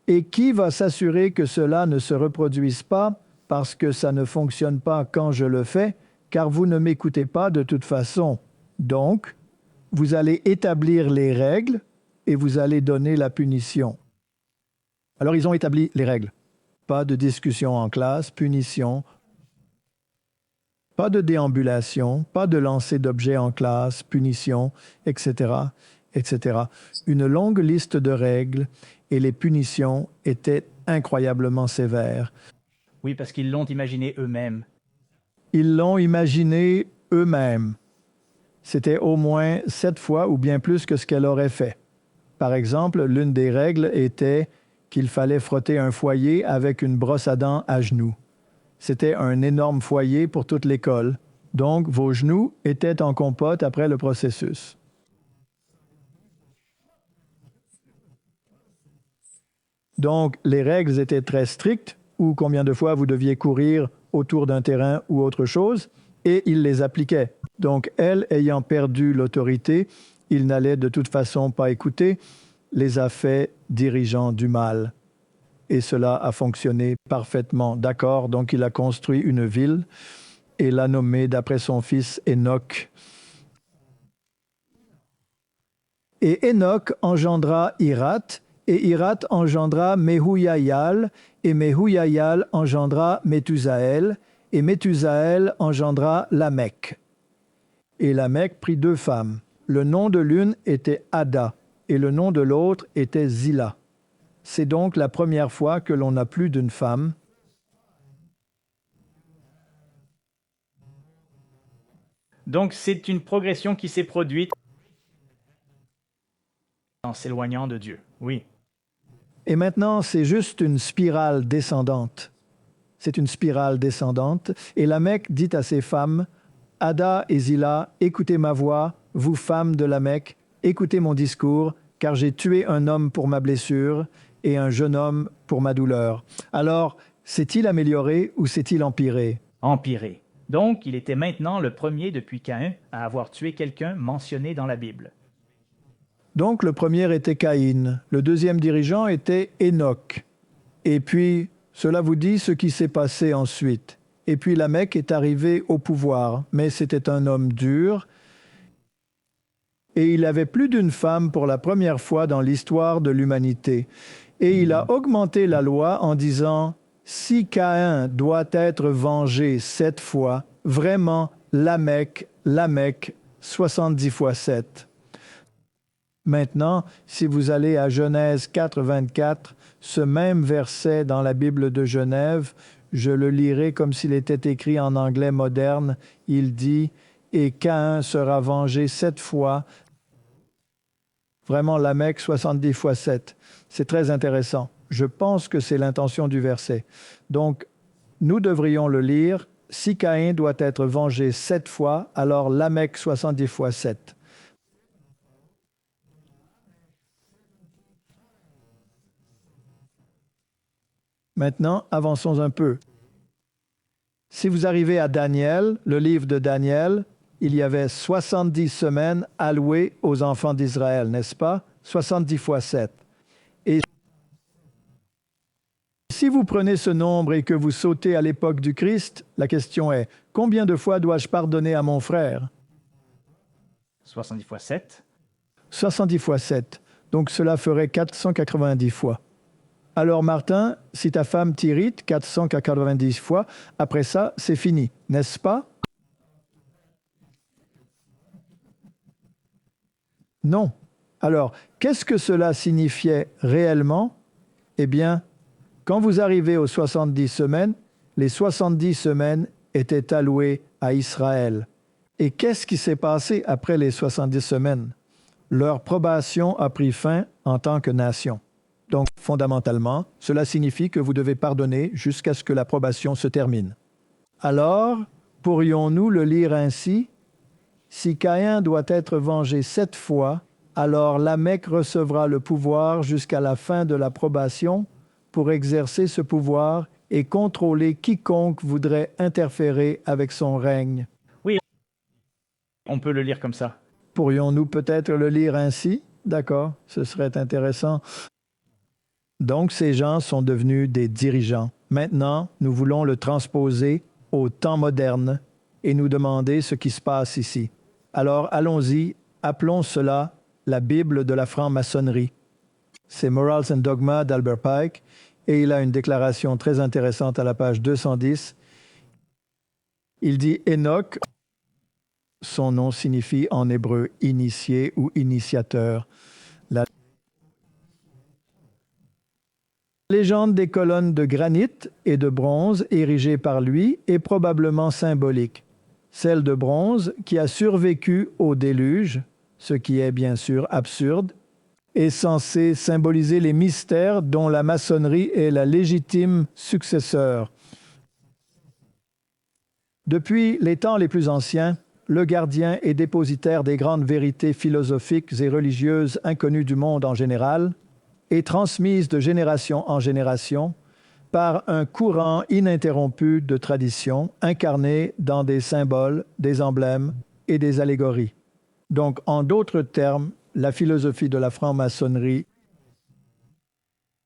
Et qui va s'assurer que cela ne se reproduise pas parce que ça ne fonctionne pas quand je le fais, car vous ne m'écoutez pas de toute façon. Donc, vous allez établir les règles et vous allez donner la punition. Alors, ils ont établi les règles. Pas de discussion en classe, punition. Pas de déambulation, pas de lancer d'objets en classe, punition, etc., etc. Une longue liste de règles et les punitions étaient incroyablement sévères. Oui, parce qu'ils l'ont imaginé eux-mêmes. Ils l'ont imaginé eux-mêmes. C'était au moins 7 fois ou bien plus que ce qu'elle aurait fait. Par exemple, l'une des règles était qu'il fallait frotter un foyer avec une brosse à dents à genoux. C'était un énorme foyer pour toute l'école. Donc, vos genoux étaient en compote après le processus. Donc, les règles étaient très strictes, ou combien de fois vous deviez courir autour d'un terrain ou autre chose, et il les appliquait. Donc, elle, ayant perdu l'autorité, il n'allait de toute façon pas écouter, les a fait dirigeants du mal. Et cela a fonctionné parfaitement. D'accord, donc il a construit une ville et l'a nommée d'après son fils Enoch. Et Enoch engendra Irat, et Irat engendra Mehujaïal, et Mehujaïal engendra Méthusaël, et Méthusaël engendra Lamech. Et Lamech prit 2 femmes. Le nom de l'une était Ada, et le nom de l'autre était Zilla. C'est donc la première fois que l'on n'a plus d'une femme. Donc c'est une progression qui s'est produite en s'éloignant de Dieu. Oui. Et maintenant, c'est juste une spirale descendante. C'est une spirale descendante. Et Lamech dit à ses femmes, « Ada et Zilla, écoutez ma voix, vous femmes de Lamech, écoutez mon discours, car j'ai tué un homme pour ma blessure et un jeune homme pour ma douleur. » Alors, s'est-il amélioré ou s'est-il empiré? Empiré. Donc il était maintenant le premier depuis Caïn à avoir tué quelqu'un mentionné dans la Bible. Donc le premier était Caïn, le deuxième dirigeant était Enoch. Et puis, cela vous dit ce qui s'est passé ensuite. Et puis Lamech est arrivé au pouvoir, mais c'était un homme dur, et il avait plus d'une femme pour la première fois dans l'histoire de l'humanité. Et il a augmenté la loi en disant, « Si Caïn doit être vengé 7 fois, vraiment Lamech, 70 fois 7. » Maintenant, si vous allez à Genèse 4, 24, ce même verset dans la Bible de Genève, je le lirai comme s'il était écrit en anglais moderne. Il dit « Et Caïn sera vengé 7 fois. » Vraiment, Lamech, 70 fois 7. C'est très intéressant. Je pense que c'est l'intention du verset. Donc, nous devrions le lire. Si Caïn doit être vengé 7 fois, alors Lamech, 70 fois 7. Maintenant, avançons un peu. Si vous arrivez à Daniel, le livre de Daniel, il y avait 70 semaines allouées aux enfants d'Israël, n'est-ce pas? 70 fois 7. Et si vous prenez ce nombre et que vous sautez à l'époque du Christ, la question est, combien de fois dois-je pardonner à mon frère? 70 fois 7. 70 fois 7. Donc cela ferait 490 fois. Alors Martin, si ta femme t'irrite 490 fois, après ça, c'est fini, n'est-ce pas? Non. Alors, qu'est-ce que cela signifiait réellement? Eh bien, quand vous arrivez aux 70 semaines, les 70 semaines étaient allouées à Israël. Et qu'est-ce qui s'est passé après les 70 semaines? Leur probation a pris fin en tant que nation. Donc, fondamentalement, cela signifie que vous devez pardonner jusqu'à ce que la probation se termine. Alors, pourrions-nous le lire ainsi? Si Caïn doit être vengé 7 fois, alors Lamech recevra le pouvoir jusqu'à la fin de la probation pour exercer ce pouvoir et contrôler quiconque voudrait interférer avec son règne. Oui, on peut le lire comme ça. Pourrions-nous peut-être le lire ainsi? D'accord, ce serait intéressant. Donc ces gens sont devenus des dirigeants. Maintenant, nous voulons le transposer au temps moderne et nous demander ce qui se passe ici. Alors allons-y, appelons cela la Bible de la franc-maçonnerie. C'est Morals and Dogma d'Albert Pike et il a une déclaration très intéressante à la page 210. Il dit Enoch, son nom signifie en hébreu initié ou initiateur. La légende des colonnes de granit et de bronze érigées par lui est probablement symbolique. Celle de bronze qui a survécu au déluge, ce qui est bien sûr absurde, est censée symboliser les mystères dont la maçonnerie est la légitime successeur. Depuis les temps les plus anciens, le gardien et dépositaire des grandes vérités philosophiques et religieuses inconnues du monde en général, et transmises de génération en génération par un courant ininterrompu de traditions incarnées dans des symboles, des emblèmes et des allégories. Donc, en d'autres termes, la philosophie de la franc-maçonnerie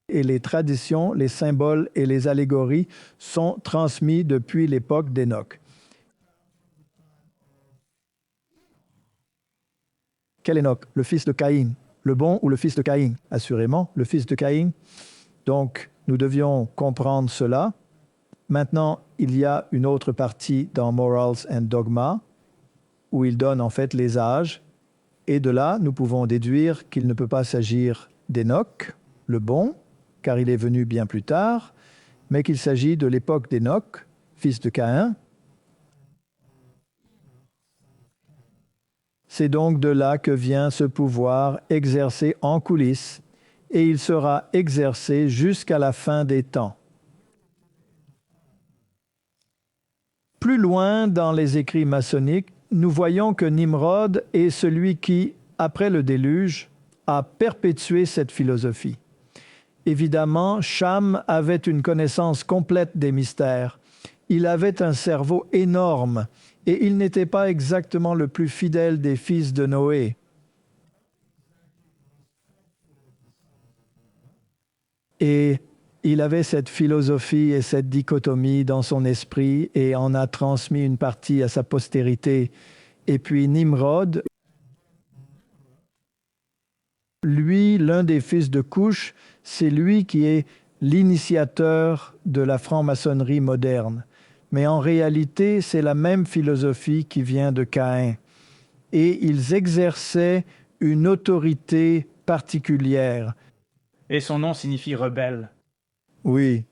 et les traditions, les symboles et les allégories sont transmis depuis l'époque d'Enoch. Quel Enoch? Le fils de Caïn. Le bon ou le fils de Caïn? Assurément, le fils de Caïn. Donc, nous devions comprendre cela. Maintenant, il y a une autre partie dans Morals and Dogma où il donne en fait les âges. Et de là, nous pouvons déduire qu'il ne peut pas s'agir d'Enoch, le bon, car il est venu bien plus tard, mais qu'il s'agit de l'époque d'Enoch, fils de Caïn. C'est donc de là que vient ce pouvoir exercé en coulisses, et il sera exercé jusqu'à la fin des temps. Plus loin dans les écrits maçonniques, nous voyons que Nimrod est celui qui, après le déluge, a perpétué cette philosophie. Évidemment, Cham avait une connaissance complète des mystères. Il avait un cerveau énorme et il n'était pas exactement le plus fidèle des fils de Noé. Et il avait cette philosophie et cette dichotomie dans son esprit et en a transmis une partie à sa postérité. Et puis Nimrod, lui, l'un des fils de Cush, c'est lui qui est l'initiateur de la franc-maçonnerie moderne. Mais en réalité, c'est la même philosophie qui vient de Caïn. Et ils exerçaient une autorité particulière. Et son nom signifie rebelle. Oui.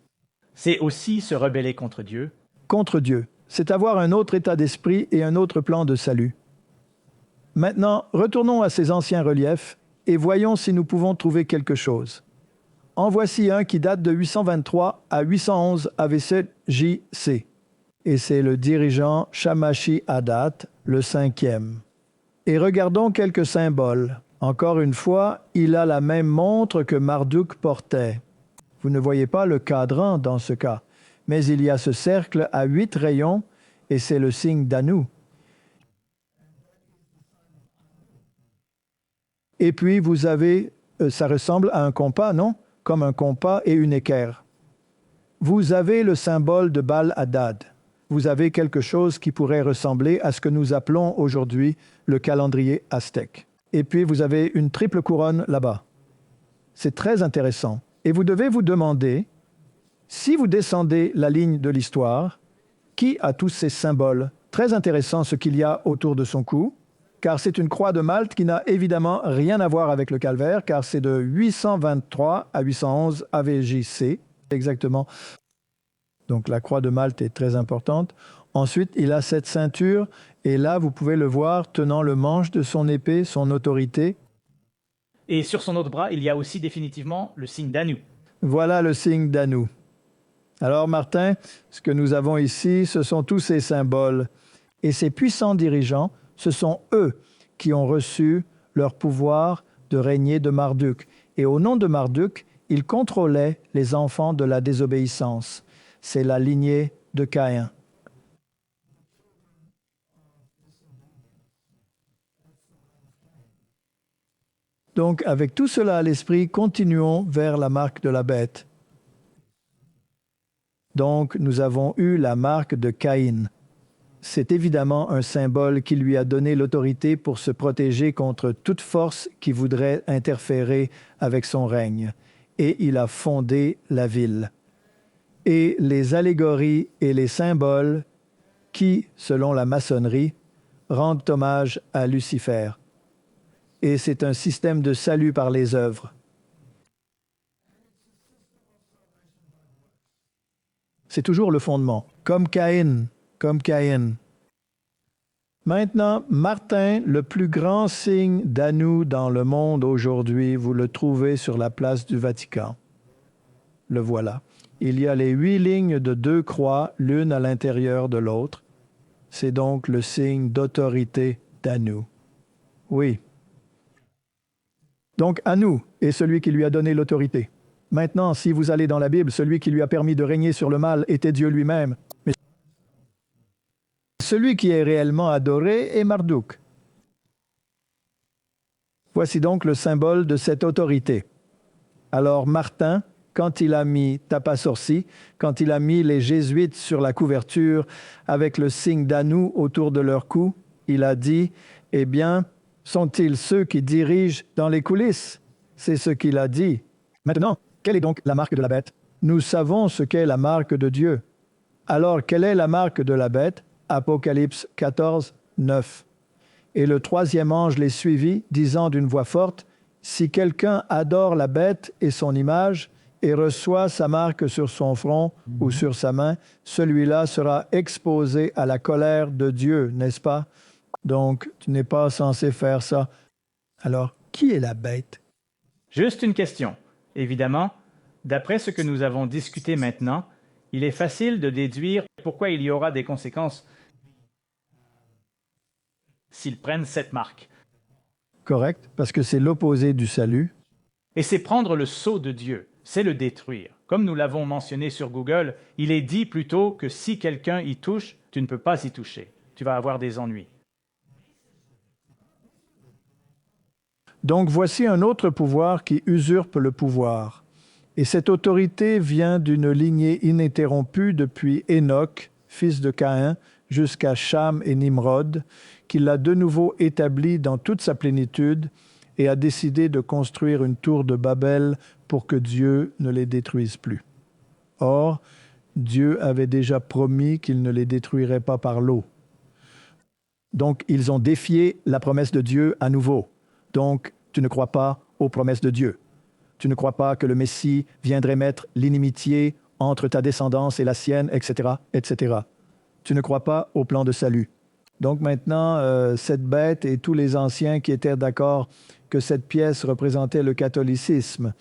C'est aussi se rebeller contre Dieu. Contre Dieu. C'est avoir un autre état d'esprit et un autre plan de salut. Maintenant, retournons à ces anciens reliefs et voyons si nous pouvons trouver quelque chose. En voici un qui date de 823 à 811 AVC JC. Et c'est le dirigeant Shamashi Hadat, le 5e. Et regardons quelques symboles. Encore une fois, il a la même montre que Marduk portait. Vous ne voyez pas le cadran dans ce cas, mais il y a ce cercle à 8 rayons et c'est le signe d'Anu. Et puis vous avez, ça ressemble à un compas, non? Comme un compas et une équerre. Vous avez le symbole de Baal-Hadad. Vous avez quelque chose qui pourrait ressembler à ce que nous appelons aujourd'hui le calendrier aztèque. Et puis vous avez une triple couronne là-bas. C'est très intéressant. Et vous devez vous demander, si vous descendez la ligne de l'histoire, qui a tous ces symboles? Très intéressant ce qu'il y a autour de son cou, car c'est une croix de Malte qui n'a évidemment rien à voir avec le calvaire, car c'est de 823 à 811 AVJC, exactement. Donc la croix de Malte est très importante. Ensuite, il a cette ceinture, et là, vous pouvez le voir tenant le manche de son épée, son autorité. Et sur son autre bras, il y a aussi définitivement le signe d'Anu. Voilà le signe d'Anu. Alors Martin, ce que nous avons ici, ce sont tous ces symboles. Et ces puissants dirigeants, ce sont eux qui ont reçu leur pouvoir de régner de Marduk. Et au nom de Marduk, il contrôlait les enfants de la désobéissance. C'est la lignée de Caïn. Donc, avec tout cela à l'esprit, continuons vers la marque de la bête. Donc, nous avons eu la marque de Caïn. C'est évidemment un symbole qui lui a donné l'autorité pour se protéger contre toute force qui voudrait interférer avec son règne. Et il a fondé la ville. Et les allégories et les symboles qui, selon la maçonnerie, rendent hommage à Lucifer. Et c'est un système de salut par les œuvres. C'est toujours le fondement, comme Caïn. Maintenant, Martin, le plus grand signe d'Anu dans le monde aujourd'hui, vous le trouvez sur la place du Vatican. Le voilà. Il y a les 8 lignes de 2 croix, l'une à l'intérieur de l'autre. C'est donc le signe d'autorité d'Anu. Oui. Donc, Anu est celui qui lui a donné l'autorité. Maintenant, si vous allez dans la Bible, celui qui lui a permis de régner sur le mal était Dieu lui-même. Mais celui qui est réellement adoré est Marduk. Voici donc le symbole de cette autorité. Alors Martin, quand il a mis Tapasorsi, quand il a mis les jésuites sur la couverture avec le signe d'Anu autour de leur cou, il a dit, eh bien, sont-ils ceux qui dirigent dans les coulisses? C'est ce qu'il a dit. Maintenant, quelle est donc la marque de la bête? Nous savons ce qu'est la marque de Dieu. Alors, quelle est la marque de la bête? Apocalypse 14, 9. Et le 3e ange les suivit, disant d'une voix forte, « Si quelqu'un adore la bête et son image, et reçoit sa marque sur son front ou sur sa main, celui-là sera exposé à la colère de Dieu, n'est-ce pas? Donc, tu n'es pas censé faire ça. Alors, qui est la bête? Juste une question. Évidemment, d'après ce que nous avons discuté maintenant, il est facile de déduire pourquoi il y aura des conséquences s'ils prennent cette marque. Correct, parce que c'est l'opposé du salut. Et c'est prendre le sceau de Dieu, c'est le détruire. Comme nous l'avons mentionné sur Google, il est dit plutôt que si quelqu'un y touche, tu ne peux pas y toucher. Tu vas avoir des ennuis. Donc voici un autre pouvoir qui usurpe le pouvoir. Et cette autorité vient d'une lignée ininterrompue depuis Enoch, fils de Caïn, jusqu'à Cham et Nimrod, qui l'a de nouveau établi dans toute sa plénitude et a décidé de construire une tour de Babel pour que Dieu ne les détruise plus. Or, Dieu avait déjà promis qu'il ne les détruirait pas par l'eau. Donc, ils ont défié la promesse de Dieu à nouveau. Donc, tu ne crois pas aux promesses de Dieu. Tu ne crois pas que le Messie viendrait mettre l'inimitié entre ta descendance et la sienne, etc., etc. Tu ne crois pas au plan de salut. Donc maintenant, cette bête et tous les anciens qui étaient d'accord que cette pièce représentait le catholicisme.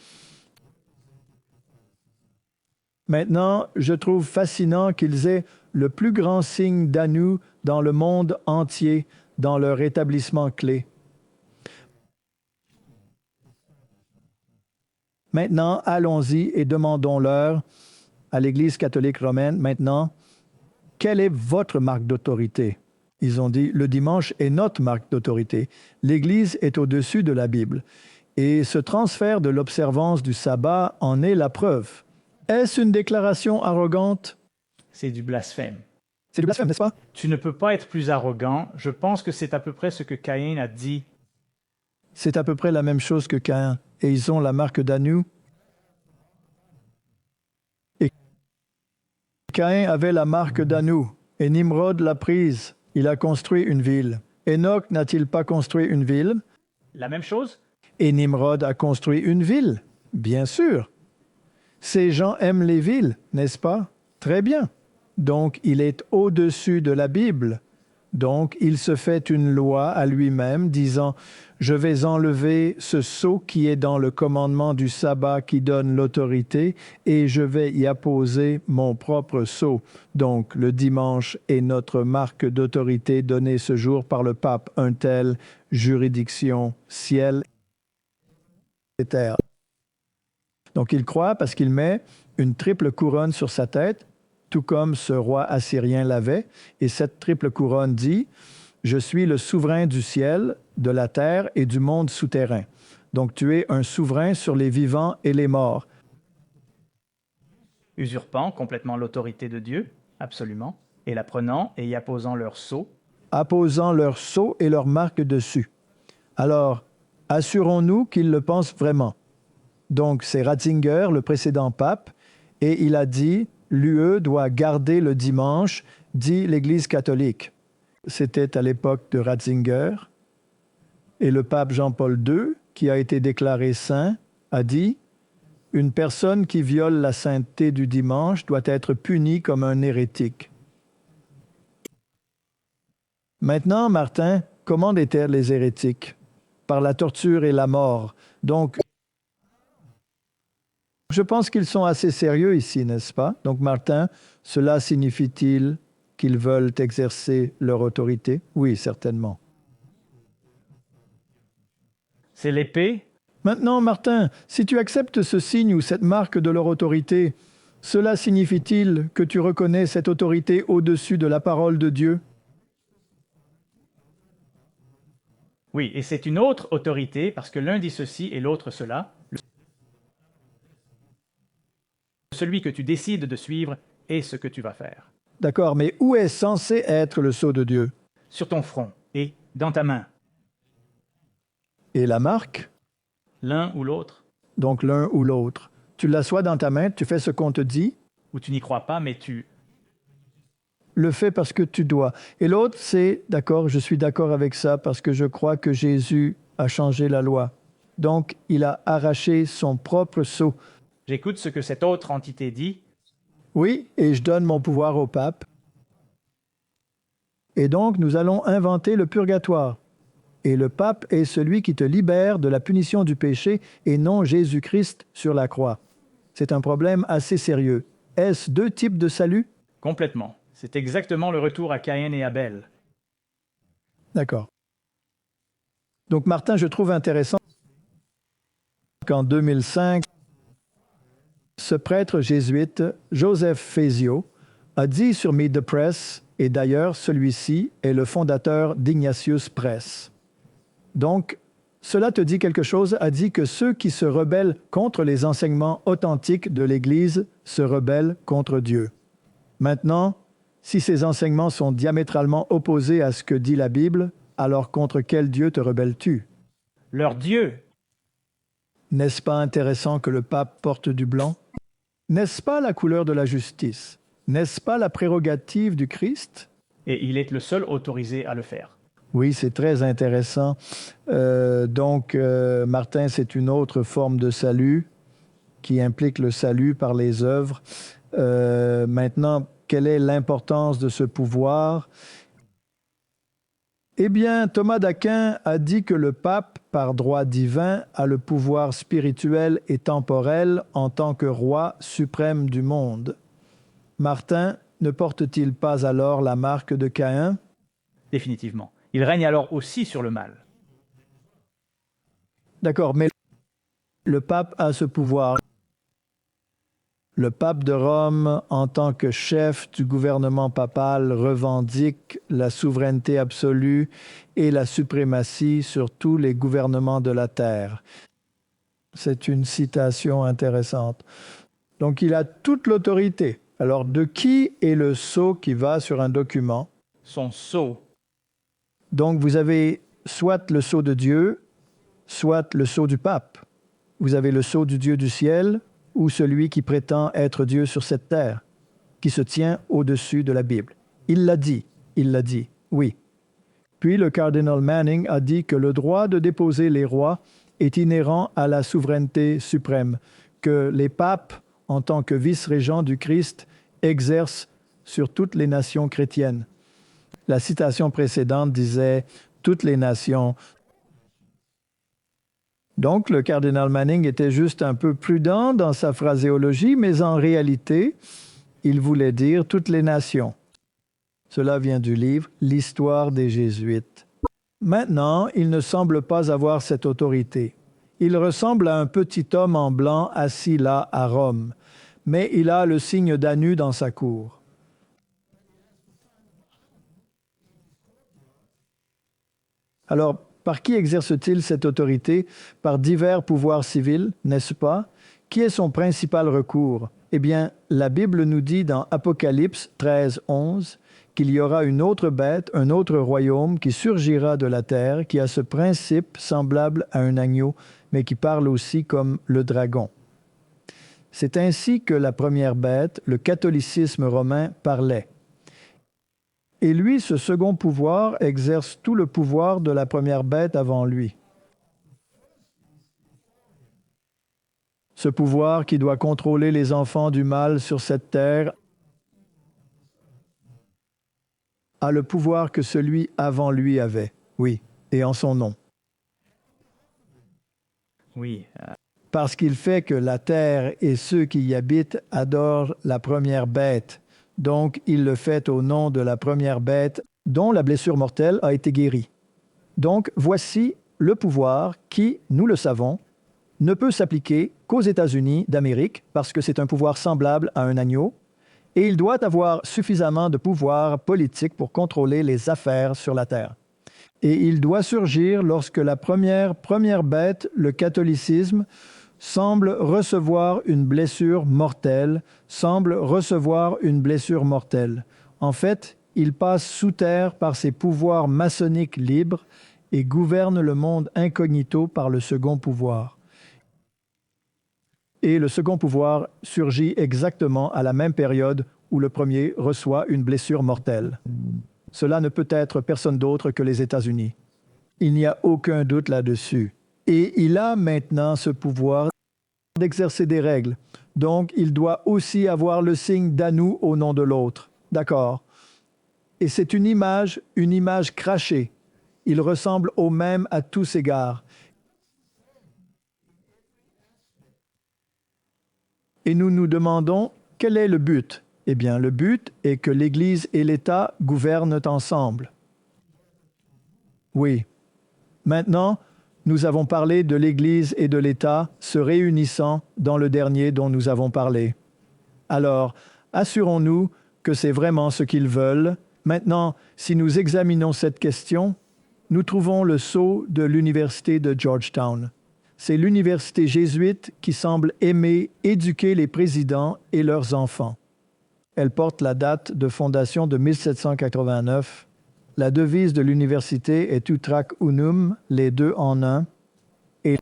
Maintenant, je trouve fascinant qu'ils aient le plus grand signe d'Anu dans le monde entier, dans leur établissement clé. Maintenant, allons-y et demandons-leur à l'Église catholique romaine, maintenant, quelle est votre marque d'autorité? Ils ont dit, le dimanche est notre marque d'autorité. L'Église est au-dessus de la Bible. Et ce transfert de l'observance du sabbat en est la preuve. Est-ce une déclaration arrogante? C'est du blasphème. C'est du blasphème, n'est-ce pas? Tu ne peux pas être plus arrogant. Je pense que c'est à peu près ce que Caïn a dit. C'est à peu près la même chose que Caïn. Et ils ont la marque d'Anu. Et Caïn avait la marque d'Anu. Et Nimrod l'a prise. Il a construit une ville. Enoch n'a-t-il pas construit une ville? La même chose? Et Nimrod a construit une ville. Bien sûr. Ces gens aiment les villes, n'est-ce pas? Très bien. Donc, il est au-dessus de la Bible. Donc, il se fait une loi à lui-même disant « Je vais enlever ce sceau qui est dans le commandement du sabbat qui donne l'autorité et je vais y apposer mon propre sceau. » Donc, le dimanche est notre marque d'autorité donnée ce jour par le pape, un tel juridiction ciel. terres. Donc il croit parce qu'il met une triple couronne sur sa tête, tout comme ce roi assyrien l'avait, et cette triple couronne dit « Je suis le souverain du ciel, de la terre et du monde souterrain. » Donc tu es un souverain sur les vivants et les morts. Usurpant complètement l'autorité de Dieu, absolument, et la prenant et y apposant leur sceau. Apposant leur sceau et leur marque dessus. Alors, assurons-nous qu'ils le pensent vraiment. Donc, c'est Ratzinger, le précédent pape, et il a dit « l'UE doit garder le dimanche », dit l'Église catholique. C'était à l'époque de Ratzinger. Et le pape Jean-Paul II, qui a été déclaré saint, a dit « Une personne qui viole la sainteté du dimanche doit être punie comme un hérétique. » Maintenant, Martin, comment déterre les hérétiques? Par la torture et la mort. Donc, je pense qu'ils sont assez sérieux ici, n'est-ce pas? Donc, Martin, cela signifie-t-il qu'ils veulent exercer leur autorité? Oui, certainement. C'est l'épée. Maintenant, Martin, si tu acceptes ce signe ou cette marque de leur autorité, cela signifie-t-il que tu reconnais cette autorité au-dessus de la parole de Dieu? Oui, et c'est une autre autorité parce que l'un dit ceci et l'autre cela. Celui que tu décides de suivre est ce que tu vas faire. D'accord, mais où est censé être le sceau de Dieu? Sur ton front et dans ta main, Et la marque? l'un ou l'autre, Donc l'un ou l'autre. Tu l'assois dans ta main, tu fais ce qu'on te dit, où tu n'y crois pas, mais tu... le fais parce que tu dois. Et l'autre, c'est, d'accord, je suis d'accord avec ça parce que je crois que Jésus a changé la loi. Donc, il a arraché son propre sceau. J'écoute ce que cette autre entité dit. Oui, et je donne mon pouvoir au pape. Et donc, nous allons inventer le purgatoire. Et le pape est celui qui te libère de la punition du péché et non Jésus-Christ sur la croix. C'est un problème assez sérieux. Est-ce deux types de salut? Complètement. C'est exactement le retour à Caïn et Abel. D'accord. Donc, Martin, je trouve intéressant qu'en 2005, ce prêtre jésuite, Joseph Fezio, a dit sur Meet the Press, et d'ailleurs, celui-ci est le fondateur d'Ignatius Press. Donc, cela te dit quelque chose, a dit que ceux qui se rebellent contre les enseignements authentiques de l'Église se rebellent contre Dieu. Maintenant, si ces enseignements sont diamétralement opposés à ce que dit la Bible, alors contre quel Dieu te rebelles-tu? Leur Dieu. N'est-ce pas intéressant que le pape porte du blanc? N'est-ce pas la couleur de la justice? N'est-ce pas la prérogative du Christ? Et il est le seul autorisé à le faire. Oui, c'est très intéressant. Martin, c'est une autre forme de salut qui implique le salut par les œuvres. Maintenant, quelle est l'importance de ce pouvoir? Eh bien, Thomas d'Aquin a dit que le pape, par droit divin, a le pouvoir spirituel et temporel en tant que roi suprême du monde. Martin, ne porte-t-il pas alors la marque de Caïn? Définitivement. Il règne alors aussi sur le mal. D'accord, mais le pape a ce pouvoir. Le pape de Rome, en tant que chef du gouvernement papal, revendique la souveraineté absolue et la suprématie sur tous les gouvernements de la terre. C'est une citation intéressante. Donc il a toute l'autorité. Alors de qui est le sceau qui va sur un document? Son sceau. Donc vous avez soit le sceau de Dieu, soit le sceau du pape. Vous avez le sceau du Dieu du ciel, ou celui qui prétend être Dieu sur cette terre, qui se tient au-dessus de la Bible. Il l'a dit, oui. Puis le cardinal Manning a dit que le droit de déposer les rois est inhérent à la souveraineté suprême, que les papes, en tant que vice-régents du Christ, exercent sur toutes les nations chrétiennes. La citation précédente disait « toutes les nations ». Donc, le cardinal Manning était juste un peu prudent dans sa phraséologie, mais en réalité, il voulait dire toutes les nations. Cela vient du livre L'histoire des Jésuites. Maintenant, il ne semble pas avoir cette autorité. Il ressemble à un petit homme en blanc assis là à Rome, mais il a le signe d'Anu dans sa cour. Alors, par qui exerce-t-il cette autorité? Par divers pouvoirs civils, n'est-ce pas? Qui est son principal recours? Eh bien, la Bible nous dit dans Apocalypse 13, 11 qu'il y aura une autre bête, un autre royaume qui surgira de la terre, qui a ce principe semblable à un agneau, mais qui parle aussi comme le dragon. C'est ainsi que la première bête, le catholicisme romain, parlait. Et lui, ce second pouvoir, exerce tout le pouvoir de la première bête avant lui. Ce pouvoir qui doit contrôler les enfants du mal sur cette terre a le pouvoir que celui avant lui avait, oui, et en son nom. Oui. Parce qu'il fait que la terre et ceux qui y habitent adorent la première bête. Donc, il le fait au nom de la première bête dont la blessure mortelle a été guérie. Donc, voici le pouvoir qui, nous le savons, ne peut s'appliquer qu'aux États-Unis d'Amérique parce que c'est un pouvoir semblable à un agneau, et il doit avoir suffisamment de pouvoir politique pour contrôler les affaires sur la terre. Et il doit surgir lorsque la première bête, le catholicisme, semble recevoir une blessure mortelle, En fait, il passe sous terre par ses pouvoirs maçonniques libres et gouverne le monde incognito par le second pouvoir. Et le second pouvoir surgit exactement à la même période où le premier reçoit une blessure mortelle. Cela ne peut être personne d'autre que les États-Unis. Il n'y a aucun doute là-dessus. Et il a maintenant ce pouvoir d'exercer des règles. Donc, il doit aussi avoir le signe d'Anu au nom de l'autre. D'accord. Et c'est une image crachée. Il ressemble au même à tous égards. Et nous nous demandons, quel est le but? Eh bien, le but est que l'Église et l'État gouvernent ensemble. Oui. Maintenant, nous avons parlé de l'Église et de l'État se réunissant dans le dernier dont nous avons parlé. Alors, assurons-nous que c'est vraiment ce qu'ils veulent. Maintenant, si nous examinons cette question, nous trouvons le sceau de l'Université de Georgetown. C'est l'université jésuite qui semble aimer éduquer les présidents et leurs enfants. Elle porte la date de fondation de 1789. La devise de l'université est Utraque Unum, les deux en un. Et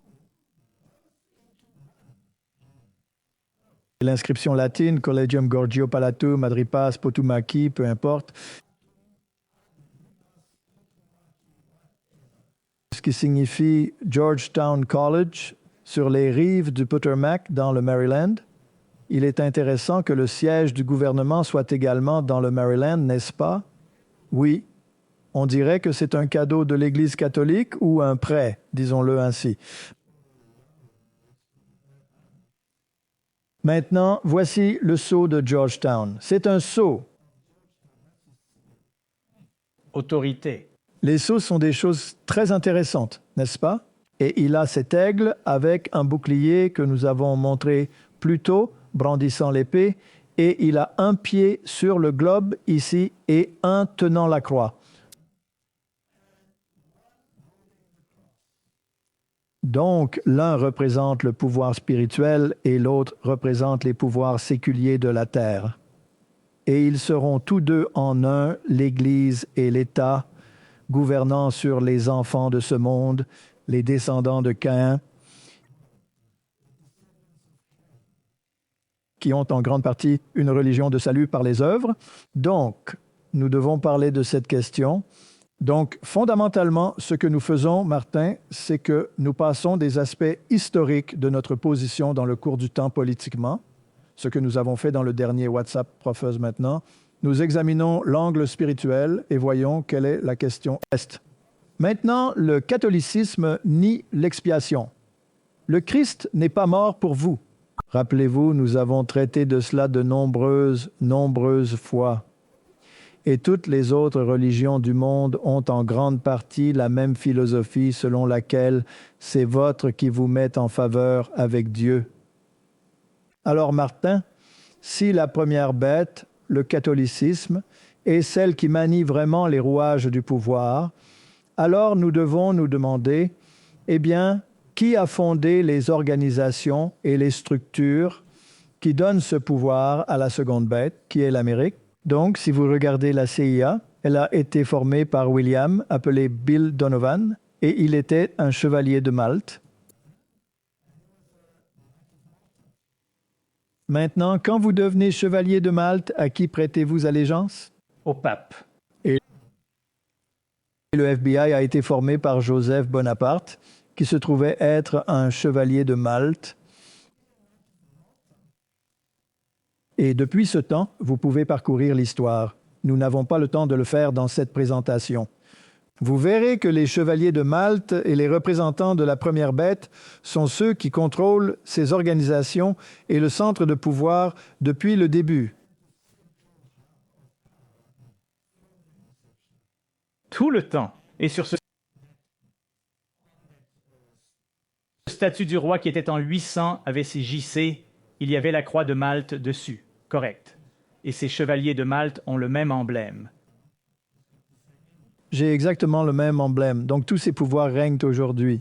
l'inscription latine, Collegium Gorgio Palatum, Adripas, Potoumaki, peu importe. Ce qui signifie Georgetown College, sur les rives du Potomac dans le Maryland. Il est intéressant que le siège du gouvernement soit également dans le Maryland, n'est-ce pas? Oui. On dirait que c'est un cadeau de l'Église catholique ou un prêt, disons-le ainsi. Maintenant, voici le sceau de Georgetown. C'est un sceau. Autorité. Les sceaux sont des choses très intéressantes, n'est-ce pas? Et il a cet aigle avec un bouclier que nous avons montré plus tôt, brandissant l'épée, et il a un pied sur le globe ici et un tenant la croix. Donc, l'un représente le pouvoir spirituel et l'autre représente les pouvoirs séculiers de la terre. Et ils seront tous deux en un, l'Église et l'État, gouvernant sur les enfants de ce monde, les descendants de Caïn, qui ont en grande partie une religion de salut par les œuvres. Donc, nous devons parler de cette question. Donc, fondamentalement, ce que nous faisons, Martin, c'est que nous passons des aspects historiques de notre position dans le cours du temps politiquement, ce que nous avons fait dans le dernier WhatsApp Profeuse maintenant. Nous examinons l'angle spirituel et voyons quelle est la question est. Maintenant, le catholicisme nie l'expiation. Le Christ n'est pas mort pour vous. Rappelez-vous, nous avons traité de cela de nombreuses fois. et toutes les autres religions du monde ont en grande partie la même philosophie selon laquelle c'est votre qui vous met en faveur avec Dieu. Alors Martin, si la première bête, le catholicisme, est celle qui manie vraiment les rouages du pouvoir, alors nous devons nous demander, eh bien, qui a fondé les organisations et les structures qui donnent ce pouvoir à la seconde bête, qui est l'Amérique? Donc, si vous regardez la CIA, elle a été formée par William, appelé Bill Donovan, et il était un chevalier de Malte. Maintenant, quand vous devenez chevalier de Malte, à qui prêtez-vous allégeance? Au pape. Et le FBI a été formé par Joseph Bonaparte, qui se trouvait être un chevalier de Malte. Et depuis ce temps, vous pouvez parcourir l'histoire. Nous n'avons pas le temps de le faire dans cette présentation. Vous verrez que les chevaliers de Malte et les représentants de la première bête sont ceux qui contrôlent ces organisations et le centre de pouvoir depuis le début. Tout le temps. Et sur ce statut du roi qui était en 800 avait ses JC, il y avait la croix de Malte dessus. Correct. Et ces chevaliers de Malte ont le même emblème. J'ai exactement le même emblème. Donc tous ces pouvoirs règnent aujourd'hui.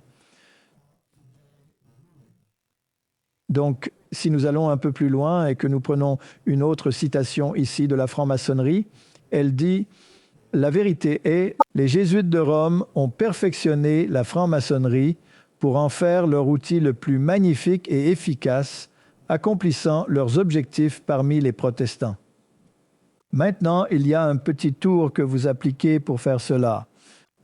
Donc, si nous allons un peu plus loin et que nous prenons une autre citation ici de la franc-maçonnerie, elle dit « La vérité est, les jésuites de Rome ont perfectionné la franc-maçonnerie pour en faire leur outil le plus magnifique et efficace, accomplissant leurs objectifs parmi les protestants. » Maintenant, il y a un petit tour que vous appliquez pour faire cela.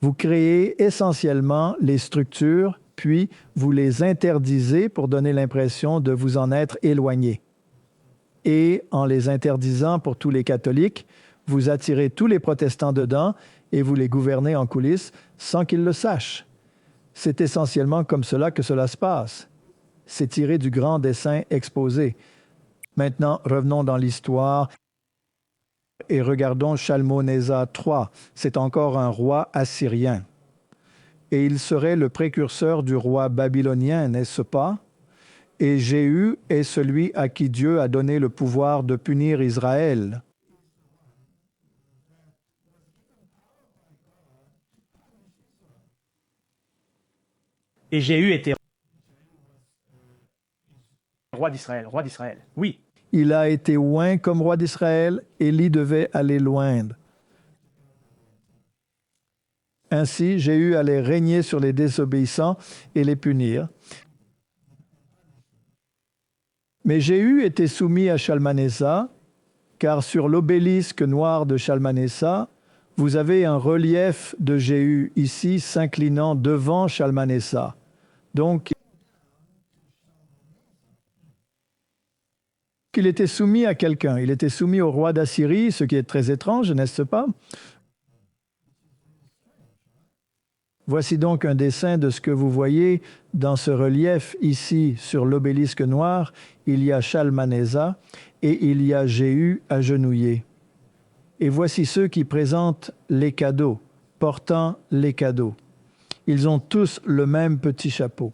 Vous créez essentiellement les structures, puis vous les interdisez pour donner l'impression de vous en être éloigné. Et en les interdisant pour tous les catholiques, vous attirez tous les protestants dedans et vous les gouvernez en coulisses sans qu'ils le sachent. C'est essentiellement comme cela que cela se passe. C'est tiré du grand dessin exposé. Maintenant, revenons dans l'histoire et regardons Shalmaneser III. C'est encore un roi assyrien. Et il serait le précurseur du roi babylonien, n'est-ce pas? Et Jéhu est celui à qui Dieu a donné le pouvoir de punir Israël. Et Jéhu était roi d'Israël. Roi d'Israël, oui. Il a été oint comme roi d'Israël, Élie devait aller l'oindre. Ainsi, Jéhu allait régner sur les désobéissants et les punir. Mais Jéhu était soumis à Shalmaneser, car sur l'obélisque noir de Shalmaneser, vous avez un relief de Jéhu ici s'inclinant devant Shalmaneser. Donc, il était soumis à quelqu'un. Il était soumis au roi d'Assyrie, ce qui est très étrange, n'est-ce pas? Voici donc un dessin de ce que vous voyez dans ce relief ici sur l'obélisque noir. Il y a Shalmaneser et il y a Jéhu agenouillé. Et voici ceux qui présentent les cadeaux, portant les cadeaux. Ils ont tous le même petit chapeau.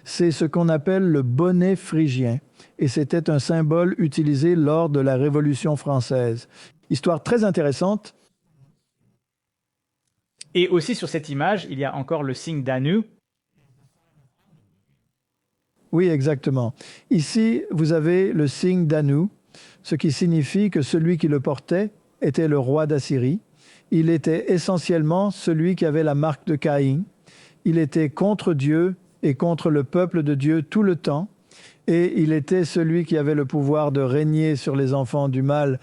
C'est ce qu'on appelle le bonnet phrygien, et c'était un symbole utilisé lors de la Révolution française. Histoire très intéressante. Et aussi sur cette image, il y a encore le signe d'Anu. Oui, exactement. Ici, vous avez le signe d'Anu, ce qui signifie que celui qui le portait était le roi d'Assyrie. Il était essentiellement celui qui avait la marque de Caïn. Il était contre Dieu et contre le peuple de Dieu tout le temps. Et il était celui qui avait le pouvoir de régner sur les enfants du mal.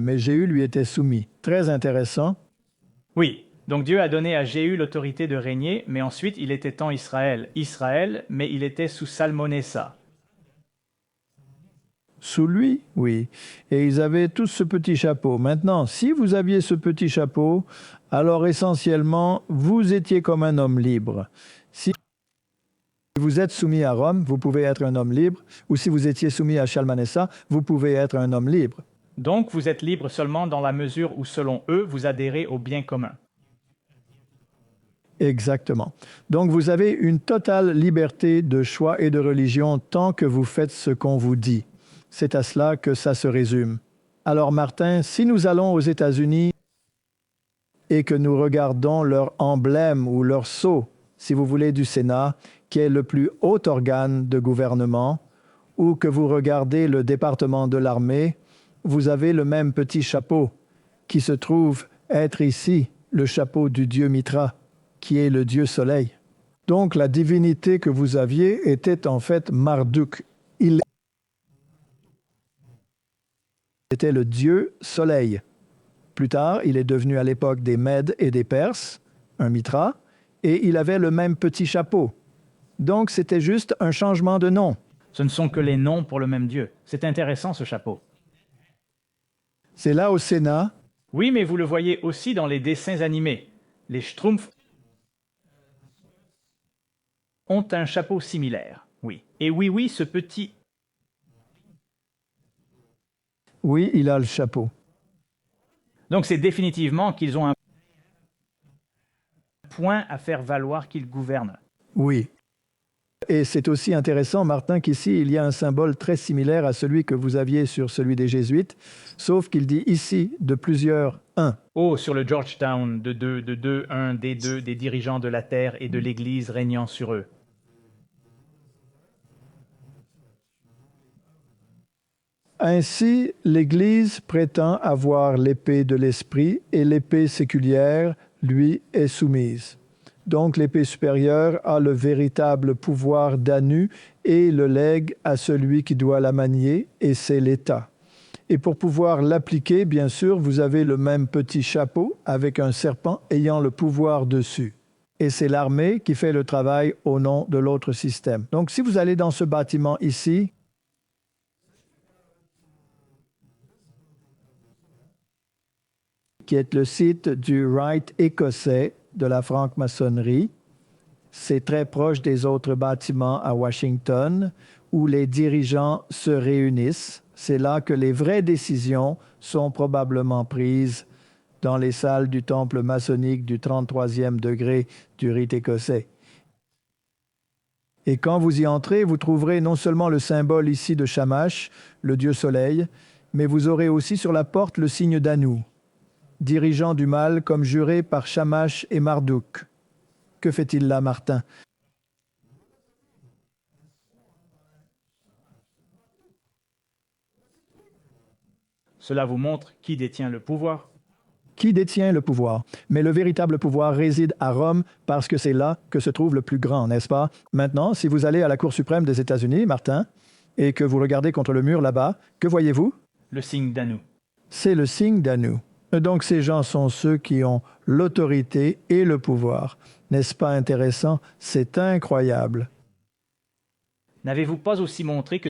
Mais Jéhu lui était soumis. Très intéressant. Oui, donc Dieu a donné à Jéhu l'autorité de régner, mais ensuite il était en Israël. Israël, mais il était sous Salmonessa. Sous lui, oui. Et ils avaient tous ce petit chapeau. Maintenant, si vous aviez ce petit chapeau, alors essentiellement, vous étiez comme un homme libre. Si Si vous êtes soumis à Rome, vous pouvez être un homme libre, ou si vous étiez soumis à Shalmanessa, vous pouvez être un homme libre. Donc vous êtes libre seulement dans la mesure où, selon eux, vous adhérez au bien commun. Exactement. Donc vous avez une totale liberté de choix et de religion tant que vous faites ce qu'on vous dit. C'est à cela que ça se résume. Alors Martin, si nous allons aux États-Unis et que nous regardons leur emblème ou leur sceau, si vous voulez, du Sénat, qui est le plus haut organe de gouvernement, ou que vous regardez le département de l'armée, vous avez le même petit chapeau qui se trouve être ici, le chapeau du dieu Mitra, qui est le dieu soleil. Donc la divinité que vous aviez était en fait Marduk. Il était le dieu soleil. Plus tard, il est devenu à l'époque des Mèdes et des Perses, un Mitra, et il avait le même petit chapeau. Donc c'était juste un changement de nom. Ce ne sont que les noms pour le même Dieu. C'est intéressant, ce chapeau. C'est là au Sénat. Oui, mais vous le voyez aussi dans les dessins animés. Les Schtroumpfs ont un chapeau similaire, oui. Et oui, ce petit... Oui, il a le chapeau. Donc c'est définitivement qu'ils ont un point à faire valoir qu'ils gouvernent. Oui. Et c'est aussi intéressant, Martin, qu'ici, il y a un symbole très similaire à celui que vous aviez sur celui des Jésuites, sauf qu'il dit ici de plusieurs un. Oh, sur le Georgetown, de deux, un, des deux, des dirigeants de la terre et de l'Église régnant sur eux. Ainsi, l'Église prétend avoir l'épée de l'Esprit et l'épée séculière, lui, est soumise. Donc l'épée supérieure a le véritable pouvoir d'Anu et le lègue à celui qui doit la manier, et c'est l'État. Et pour pouvoir l'appliquer, bien sûr, vous avez le même petit chapeau avec un serpent ayant le pouvoir dessus. Et c'est l'armée qui fait le travail au nom de l'autre système. Donc si vous allez dans ce bâtiment ici, qui est le site du Rite écossais de la franc-maçonnerie. C'est très proche des autres bâtiments à Washington où les dirigeants se réunissent. C'est là que les vraies décisions sont probablement prises dans les salles du temple maçonnique du 33e degré du Rite écossais. Et quand vous y entrez, vous trouverez non seulement le symbole ici de Shamash, le dieu soleil, mais vous aurez aussi sur la porte le signe d'Anu, dirigeant du mal comme juré par Shamash et Marduk. Que fait-il là, Martin? Cela vous montre qui détient le pouvoir. Qui détient le pouvoir? Mais le véritable pouvoir réside à Rome parce que c'est là que se trouve le plus grand, n'est-ce pas? Maintenant, si vous allez à la Cour suprême des États-Unis, Martin, et que vous regardez contre le mur là-bas, que voyez-vous? Le signe d'Anu. C'est le signe d'Anu. Donc ces gens sont ceux qui ont l'autorité et le pouvoir. N'est-ce pas intéressant? C'est incroyable. N'avez-vous pas aussi montré que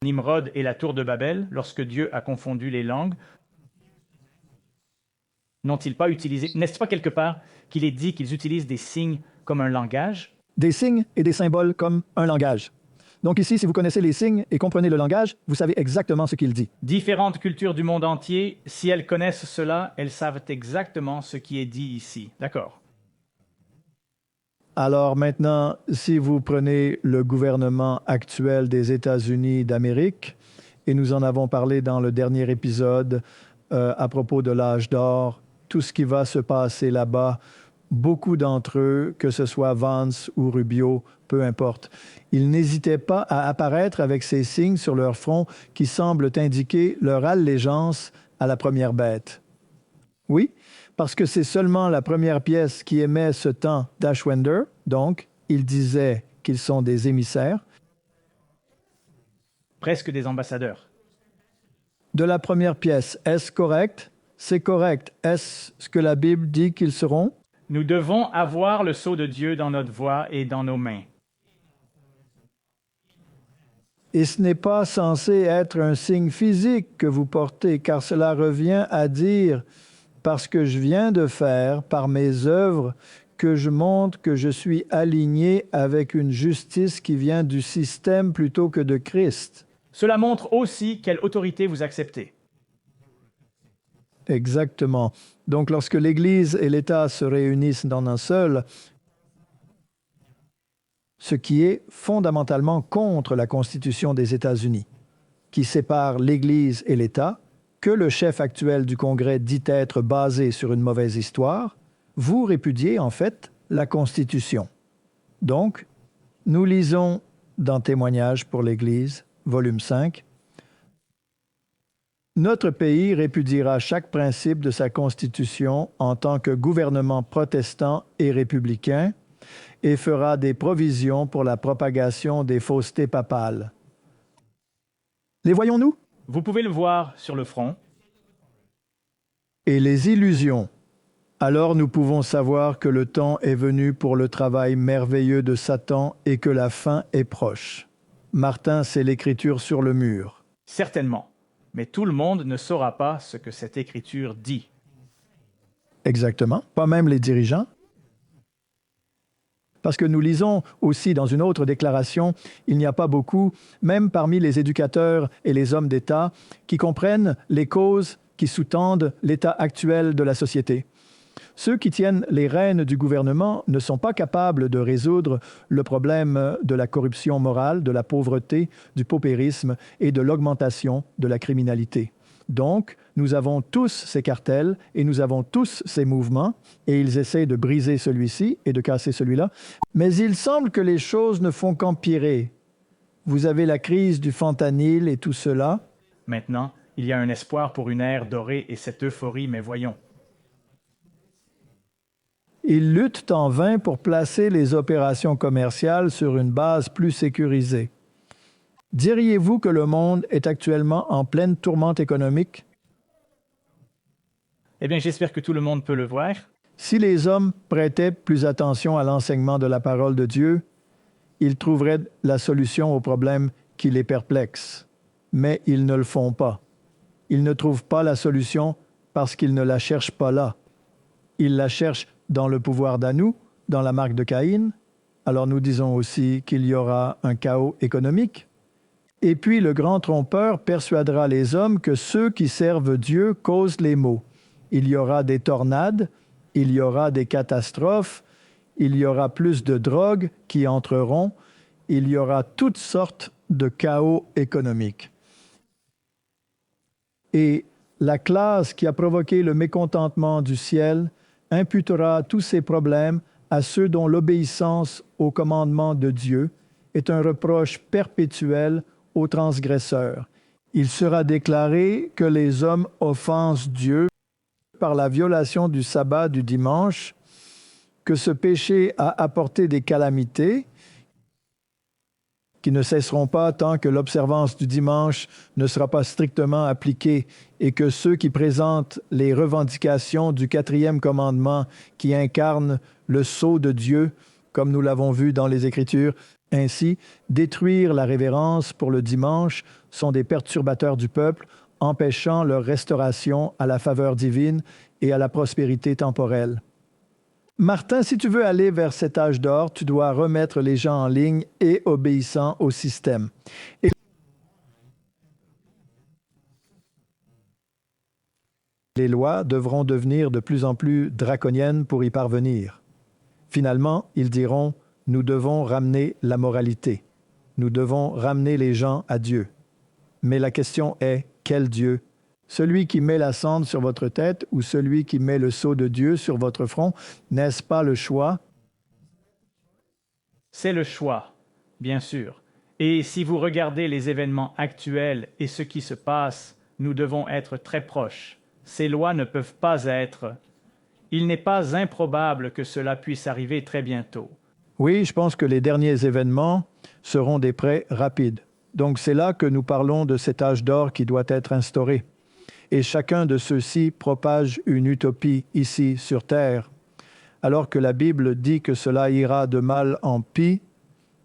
Nimrod et la tour de Babel, lorsque Dieu a confondu les langues, n'ont-ils pas utilisé, n'est-ce pas quelque part qu'il est dit qu'ils utilisent des signes comme un langage? Des signes et des symboles comme un langage. Donc ici, si vous connaissez les signes et comprenez le langage, vous savez exactement ce qu'il dit. Différentes cultures du monde entier, si elles connaissent cela, elles savent exactement ce qui est dit ici. D'accord. Alors maintenant, si vous prenez le gouvernement actuel des États-Unis d'Amérique, et nous en avons parlé dans le dernier épisode à propos de l'âge d'or, tout ce qui va se passer là-bas, beaucoup d'entre eux, que ce soit Vance ou Rubio, peu importe, ils n'hésitaient pas à apparaître avec ces signes sur leur front qui semblent indiquer leur allégeance à la première bête. Oui, parce que c'est seulement la première pièce qui émet ce temps d'Ashwender, donc ils disaient qu'ils sont des émissaires. Presque des ambassadeurs. De la première pièce, est-ce correct? C'est correct. Est-ce ce que la Bible dit qu'ils seront? Nous devons avoir le sceau de Dieu dans notre voix et dans nos mains. Et ce n'est pas censé être un signe physique que vous portez, car cela revient à dire, parce que je viens de faire par mes œuvres, que je montre que je suis aligné avec une justice qui vient du système plutôt que de Christ. Cela montre aussi quelle autorité vous acceptez. Exactement. Donc lorsque l'Église et l'État se réunissent dans un seul, ce qui est fondamentalement contre la Constitution des États-Unis, qui sépare l'Église et l'État, que le chef actuel du Congrès dit être basé sur une mauvaise histoire, vous répudiez en fait la Constitution. Donc, nous lisons dans Témoignages pour l'Église, volume 5, notre pays répudiera chaque principe de sa Constitution en tant que gouvernement protestant et républicain et fera des provisions pour la propagation des faussetés papales. Les voyons-nous? Vous pouvez le voir sur le front. Et les illusions. Alors nous pouvons savoir que le temps est venu pour le travail merveilleux de Satan et que la fin est proche. Martin, c'est l'écriture sur le mur. Certainement. Mais tout le monde ne saura pas ce que cette écriture dit. Exactement. Pas même les dirigeants. Parce que nous lisons aussi dans une autre déclaration, il n'y a pas beaucoup, même parmi les éducateurs et les hommes d'État, qui comprennent les causes qui sous-tendent l'état actuel de la société. Ceux qui tiennent les rênes du gouvernement ne sont pas capables de résoudre le problème de la corruption morale, de la pauvreté, du paupérisme et de l'augmentation de la criminalité. Donc, nous avons tous ces cartels et nous avons tous ces mouvements et ils essaient de briser celui-ci et de casser celui-là. Mais il semble que les choses ne font qu'empirer. Vous avez la crise du fentanyl et tout cela. Maintenant, il y a un espoir pour une ère dorée et cette euphorie, mais voyons. Ils luttent en vain pour placer les opérations commerciales sur une base plus sécurisée. Diriez-vous que le monde est actuellement en pleine tourmente économique? Eh bien, j'espère que tout le monde peut le voir. Si les hommes prêtaient plus attention à l'enseignement de la parole de Dieu, ils trouveraient la solution aux problèmes qui les perplexent. Mais ils ne le font pas. Ils ne trouvent pas la solution parce qu'ils ne la cherchent pas là. Ils la cherchent dans le pouvoir d'Anou, dans la marque de Caïn. Alors nous disons aussi qu'il y aura un chaos économique. Et puis le grand trompeur persuadera les hommes que ceux qui servent Dieu causent les maux. Il y aura des tornades, il y aura des catastrophes, il y aura plus de drogues qui entreront, il y aura toutes sortes de chaos économiques. Et la classe qui a provoqué le mécontentement du ciel imputera tous ces problèmes à ceux dont l'obéissance au commandement de Dieu est un reproche perpétuel aux transgresseurs. Il sera déclaré que les hommes offensent Dieu par la violation du sabbat du dimanche, que ce péché a apporté des calamités qui ne cesseront pas tant que l'observance du dimanche ne sera pas strictement appliquée et que ceux qui présentent les revendications du 4e commandement qui incarnent le sceau de Dieu, comme nous l'avons vu dans les Écritures, ainsi, détruire la révérence pour le dimanche sont des perturbateurs du peuple, empêchant leur restauration à la faveur divine et à la prospérité temporelle. Martin, si tu veux aller vers cet âge d'or, tu dois remettre les gens en ligne et obéissant au système. Et les lois devront devenir de plus en plus draconiennes pour y parvenir. Finalement, ils diront « Nous devons ramener la moralité. Nous devons ramener les gens à Dieu. » Mais la question est « Quel Dieu ? Celui qui met la cendre sur votre tête ou celui qui met le sceau de Dieu sur votre front, n'est-ce pas le choix? C'est le choix, bien sûr. Et si vous regardez les événements actuels et ce qui se passe, nous devons être très proches. Ces lois ne peuvent pas être... Il n'est pas improbable que cela puisse arriver très bientôt. Oui, je pense que les derniers événements seront des prêts rapides. Donc c'est là que nous parlons de cet âge d'or qui doit être instauré. Et chacun de ceux-ci propage une utopie ici sur terre, alors que la Bible dit que cela ira de mal en pis,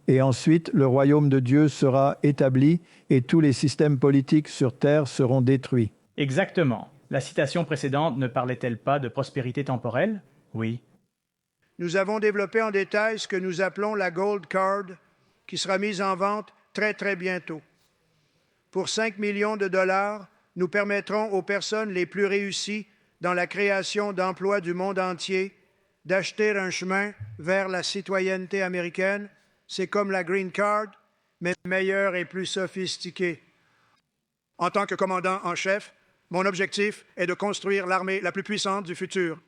et ensuite le royaume de Dieu sera établi et tous les systèmes politiques sur terre seront détruits. Exactement. La citation précédente ne parlait-elle pas de prospérité temporelle? Oui. Nous avons développé en détail ce que nous appelons la Gold Card, qui sera mise en vente très, très bientôt. Pour 5 millions de dollars, nous permettrons aux personnes les plus réussies dans la création d'emplois du monde entier d'acheter un chemin vers la citoyenneté américaine. C'est comme la Green Card, mais meilleure et plus sophistiquée. En tant que commandant en chef, mon objectif est de construire l'armée la plus puissante du futur.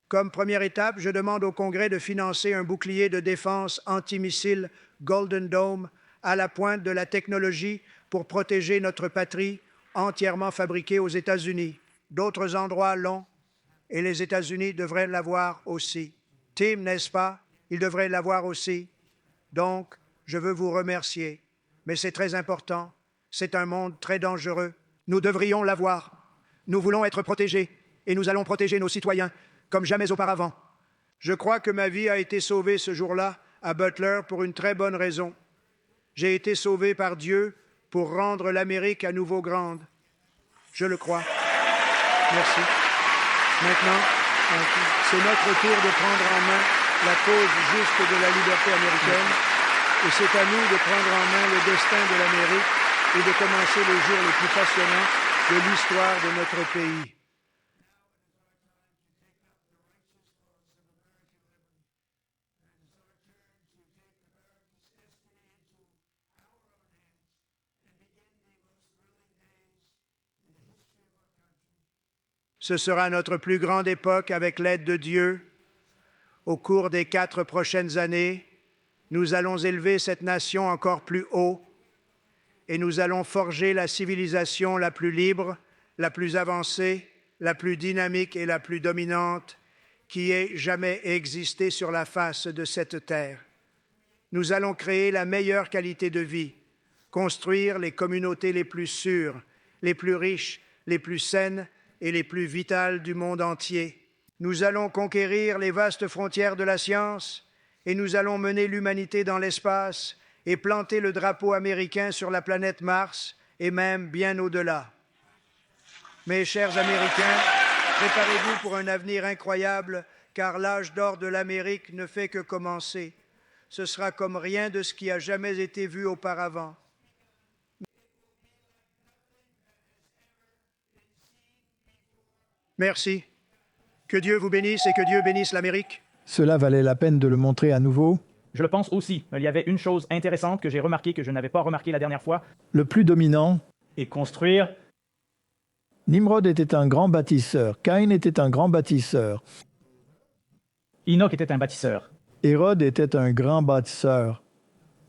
Comme première étape, je demande au Congrès de financer un bouclier de défense antimissile Golden Dome à la pointe de la technologie pour protéger notre patrie entièrement fabriquée aux États-Unis. D'autres endroits l'ont et les États-Unis devraient l'avoir aussi. Tim, n'est-ce pas? Ils devraient l'avoir aussi. Donc, je veux vous remercier. Mais c'est très important. C'est un monde très dangereux. Nous devrions l'avoir. Nous voulons être protégés et nous allons protéger nos citoyens comme jamais auparavant. Je crois que ma vie a été sauvée ce jour-là à Butler pour une très bonne raison. J'ai été sauvé par Dieu pour rendre l'Amérique à nouveau grande. Je le crois. Merci. Maintenant, c'est notre tour de prendre en main la cause juste de la liberté américaine et c'est à nous de prendre en main le destin de l'Amérique et de commencer les jours les plus passionnants de l'histoire de notre pays. Ce sera notre plus grande époque avec l'aide de Dieu. Au cours des 4 prochaines années, nous allons élever cette nation encore plus haut et nous allons forger la civilisation la plus libre, la plus avancée, la plus dynamique et la plus dominante qui ait jamais existé sur la face de cette terre. Nous allons créer la meilleure qualité de vie, construire les communautés les plus sûres, les plus riches, les plus saines et les plus vitales du monde entier. Nous allons conquérir les vastes frontières de la science et nous allons mener l'humanité dans l'espace et planter le drapeau américain sur la planète Mars et même bien au-delà. Mes chers Américains, préparez-vous pour un avenir incroyable car l'âge d'or de l'Amérique ne fait que commencer. Ce sera comme rien de ce qui a jamais été vu auparavant. Merci. Que Dieu vous bénisse et que Dieu bénisse l'Amérique. Cela valait la peine de le montrer à nouveau. Je le pense aussi. Il y avait une chose intéressante que j'ai remarquée que je n'avais pas remarqué la dernière fois. Le plus dominant. Et construire. Nimrod était un grand bâtisseur. Caïn était un grand bâtisseur. Enoch était un bâtisseur. Hérode était un grand bâtisseur.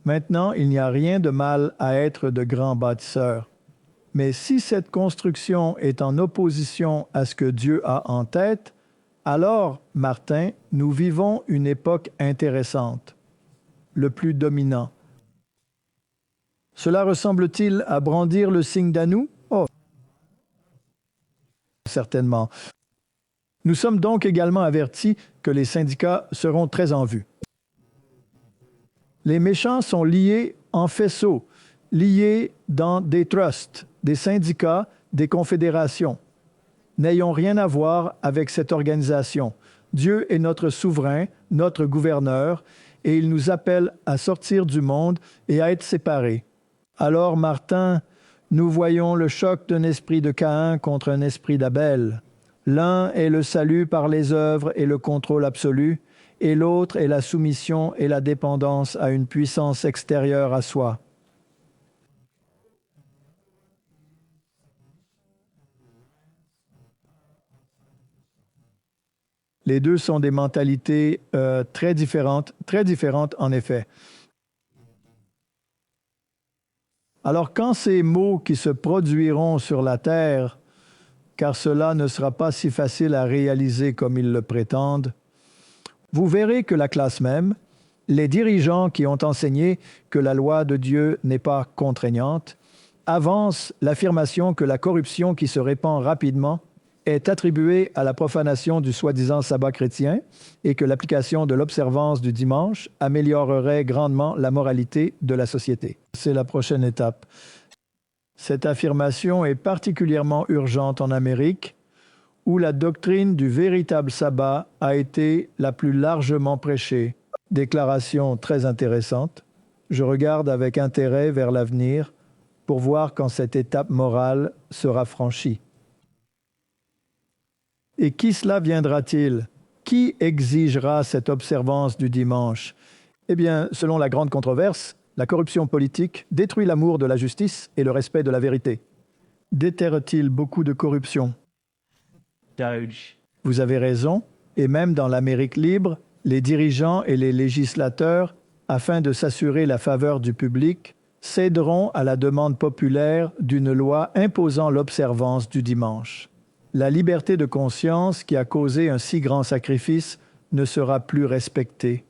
Maintenant, il n'y a rien de mal à être de grand bâtisseur. Mais si cette construction est en opposition à ce que Dieu a en tête, alors, Martin, nous vivons une époque intéressante. Le plus dominant. Cela ressemble-t-il à brandir le signe d'Anou? Oh, certainement. Nous sommes donc également avertis que les syndicats seront très en vue. Les méchants sont liés en faisceaux, liés dans des trusts, des syndicats, des confédérations. N'ayons rien à voir avec cette organisation. Dieu est notre souverain, notre gouverneur, et il nous appelle à sortir du monde et à être séparés. Alors, Martin, nous voyons le choc d'un esprit de Caïn contre un esprit d'Abel. L'un est le salut par les œuvres et le contrôle absolu, et l'autre est la soumission et la dépendance à une puissance extérieure à soi. Les deux sont des mentalités très différentes en effet. Alors quand ces maux qui se produiront sur la terre, car cela ne sera pas si facile à réaliser comme ils le prétendent, vous verrez que la classe même, les dirigeants qui ont enseigné que la loi de Dieu n'est pas contraignante, avancent l'affirmation que la corruption qui se répand rapidement est attribuée à la profanation du soi-disant sabbat chrétien et que l'application de l'observance du dimanche améliorerait grandement la moralité de la société. C'est la prochaine étape. Cette affirmation est particulièrement urgente en Amérique, où la doctrine du véritable sabbat a été la plus largement prêchée. Déclaration très intéressante. Je regarde avec intérêt vers l'avenir pour voir quand cette étape morale sera franchie. Et qui cela viendra-t-il? Qui exigera cette observance du dimanche? Eh bien, selon la grande controverse, la corruption politique détruit l'amour de la justice et le respect de la vérité. Déterre-t-il beaucoup de corruption? Doge. Vous avez raison, et même dans l'Amérique libre, les dirigeants et les législateurs, afin de s'assurer la faveur du public, céderont à la demande populaire d'une loi imposant l'observance du dimanche. La liberté de conscience qui a causé un si grand sacrifice ne sera plus respectée.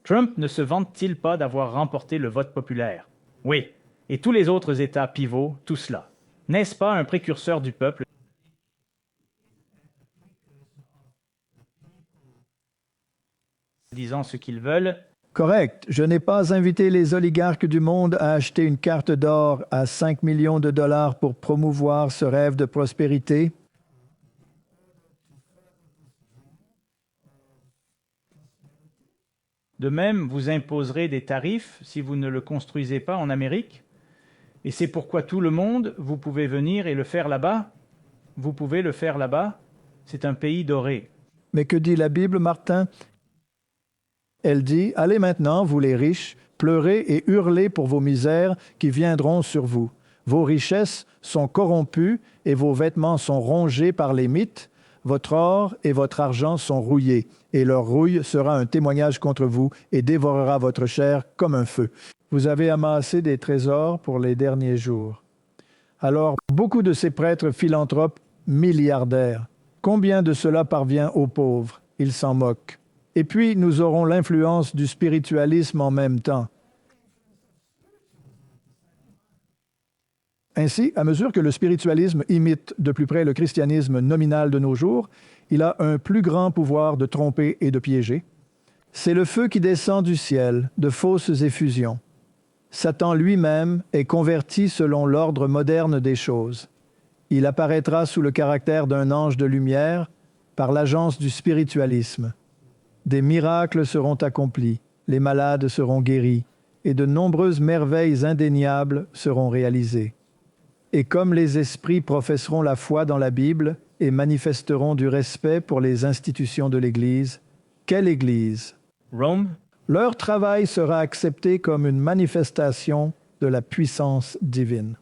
Trump ne se vante-t-il pas d'avoir remporté le vote populaire? Oui, et tous les autres États pivots, tout cela. N'est-ce pas un précurseur du peuple disant ce qu'ils veulent? Correct. Je n'ai pas invité les oligarques du monde à acheter une carte d'or à 5 millions de dollars pour promouvoir ce rêve de prospérité. De même, vous imposerez des tarifs si vous ne le construisez pas en Amérique? Et c'est pourquoi tout le monde, vous pouvez venir et le faire là-bas? Vous pouvez le faire là-bas? C'est un pays doré. Mais que dit la Bible, Martin? Elle dit, « Allez maintenant, vous les riches, pleurez et hurlez pour vos misères qui viendront sur vous. Vos richesses sont corrompues et vos vêtements sont rongés par les mythes. Votre or et votre argent sont rouillés, et leur rouille sera un témoignage contre vous et dévorera votre chair comme un feu. Vous avez amassé des trésors pour les derniers jours. » Alors, beaucoup de ces prêtres philanthropes milliardaires, combien de cela parvient aux pauvres? Ils s'en moquent. Et puis, nous aurons l'influence du spiritualisme en même temps. Ainsi, à mesure que le spiritualisme imite de plus près le christianisme nominal de nos jours, il a un plus grand pouvoir de tromper et de piéger. C'est le feu qui descend du ciel, de fausses effusions. Satan lui-même est converti selon l'ordre moderne des choses. Il apparaîtra sous le caractère d'un ange de lumière par l'agence du spiritualisme. Des miracles seront accomplis, les malades seront guéris, et de nombreuses merveilles indéniables seront réalisées. Et comme les esprits professeront la foi dans la Bible et manifesteront du respect pour les institutions de l'Église, quelle Église? Rome? Leur travail sera accepté comme une manifestation de la puissance divine.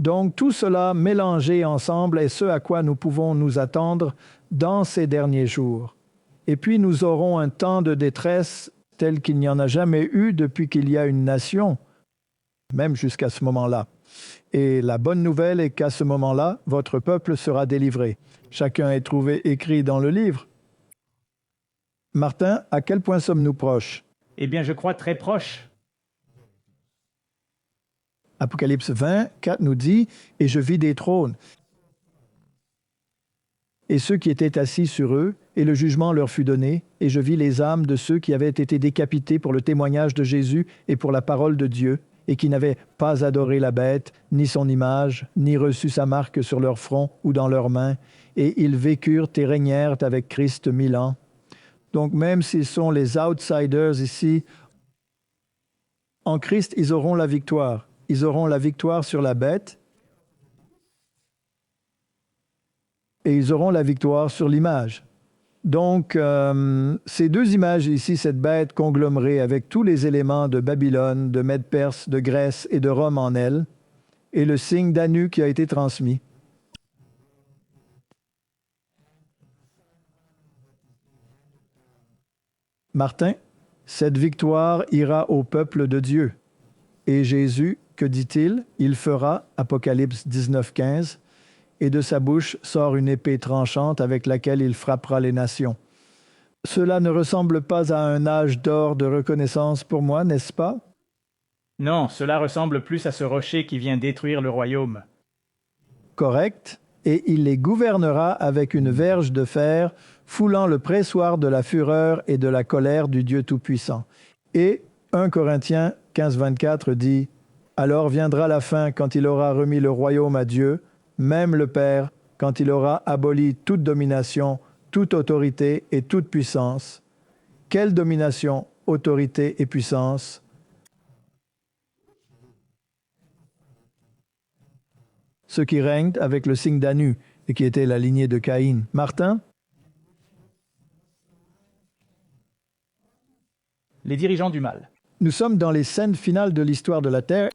Donc tout cela mélangé ensemble est ce à quoi nous pouvons nous attendre dans ces derniers jours. Et puis nous aurons un temps de détresse tel qu'il n'y en a jamais eu depuis qu'il y a une nation, même jusqu'à ce moment-là. Et la bonne nouvelle est qu'à ce moment-là, votre peuple sera délivré. Chacun est trouvé écrit dans le livre. Martin, à quel point sommes-nous proches? Eh bien, je crois très proche. Apocalypse 20, 4 nous dit « Et je vis des trônes. Et ceux qui étaient assis sur eux, et le jugement leur fut donné, et je vis les âmes de ceux qui avaient été décapités pour le témoignage de Jésus et pour la parole de Dieu, et qui n'avaient pas adoré la bête, ni son image, ni reçu sa marque sur leur front ou dans leurs mains, et ils vécurent et régnèrent avec Christ 1000 ans. » Donc même s'ils sont les outsiders ici, en Christ, ils auront la victoire. Ils auront la victoire sur la bête, et ils auront la victoire sur l'image. Donc, ces deux images ici, cette bête conglomérée avec tous les éléments de Babylone, de Mède-Perse, de Grèce et de Rome en elle, et le signe d'Anu qui a été transmis. Martin, cette victoire ira au peuple de Dieu. Et Jésus, que dit-il? Il fera, Apocalypse 19, 15, et de sa bouche sort une épée tranchante avec laquelle il frappera les nations. Cela ne ressemble pas à un âge d'or de reconnaissance pour moi, n'est-ce pas? Non, cela ressemble plus à ce rocher qui vient détruire le royaume. Correct. Et il les gouvernera avec une verge de fer, foulant le pressoir de la fureur et de la colère du Dieu Tout-Puissant. Et 1 Corinthiens 15, 24 dit « Alors viendra la fin quand il aura remis le royaume à Dieu, même le Père, quand il aura aboli toute domination, toute autorité et toute puissance. Quelle domination, autorité et puissance? Ceux qui règnent avec le signe d'Anu et qui étaient la lignée de Caïn. Martin? Les dirigeants du mal. Nous sommes dans les scènes finales de l'histoire de la Terre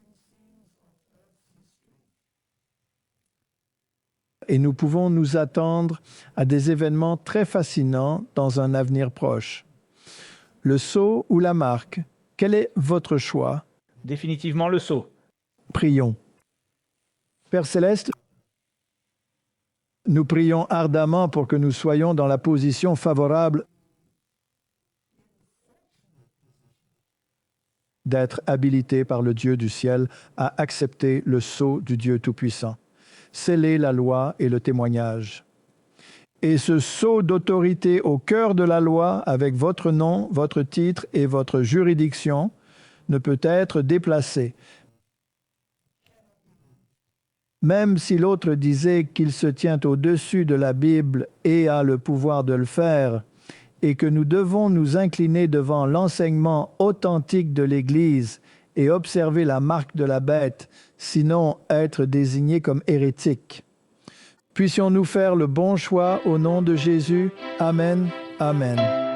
et nous pouvons nous attendre à des événements très fascinants dans un avenir proche. Le sceau ou la marque, quel est votre choix? Définitivement le sceau. Prions. Père Céleste, nous prions ardemment pour que nous soyons dans la position favorable d'être habilités par le Dieu du ciel à accepter le sceau du Dieu Tout-Puissant. Sceller la loi et le témoignage. Et ce sceau d'autorité au cœur de la loi, avec votre nom, votre titre et votre juridiction, ne peut être déplacé. Même si l'autre disait qu'il se tient au-dessus de la Bible et a le pouvoir de le faire, et que nous devons nous incliner devant l'enseignement authentique de l'Église et observer la marque de la bête, sinon être désignés comme hérétiques. Puissions-nous faire le bon choix au nom de Jésus. Amen. Amen.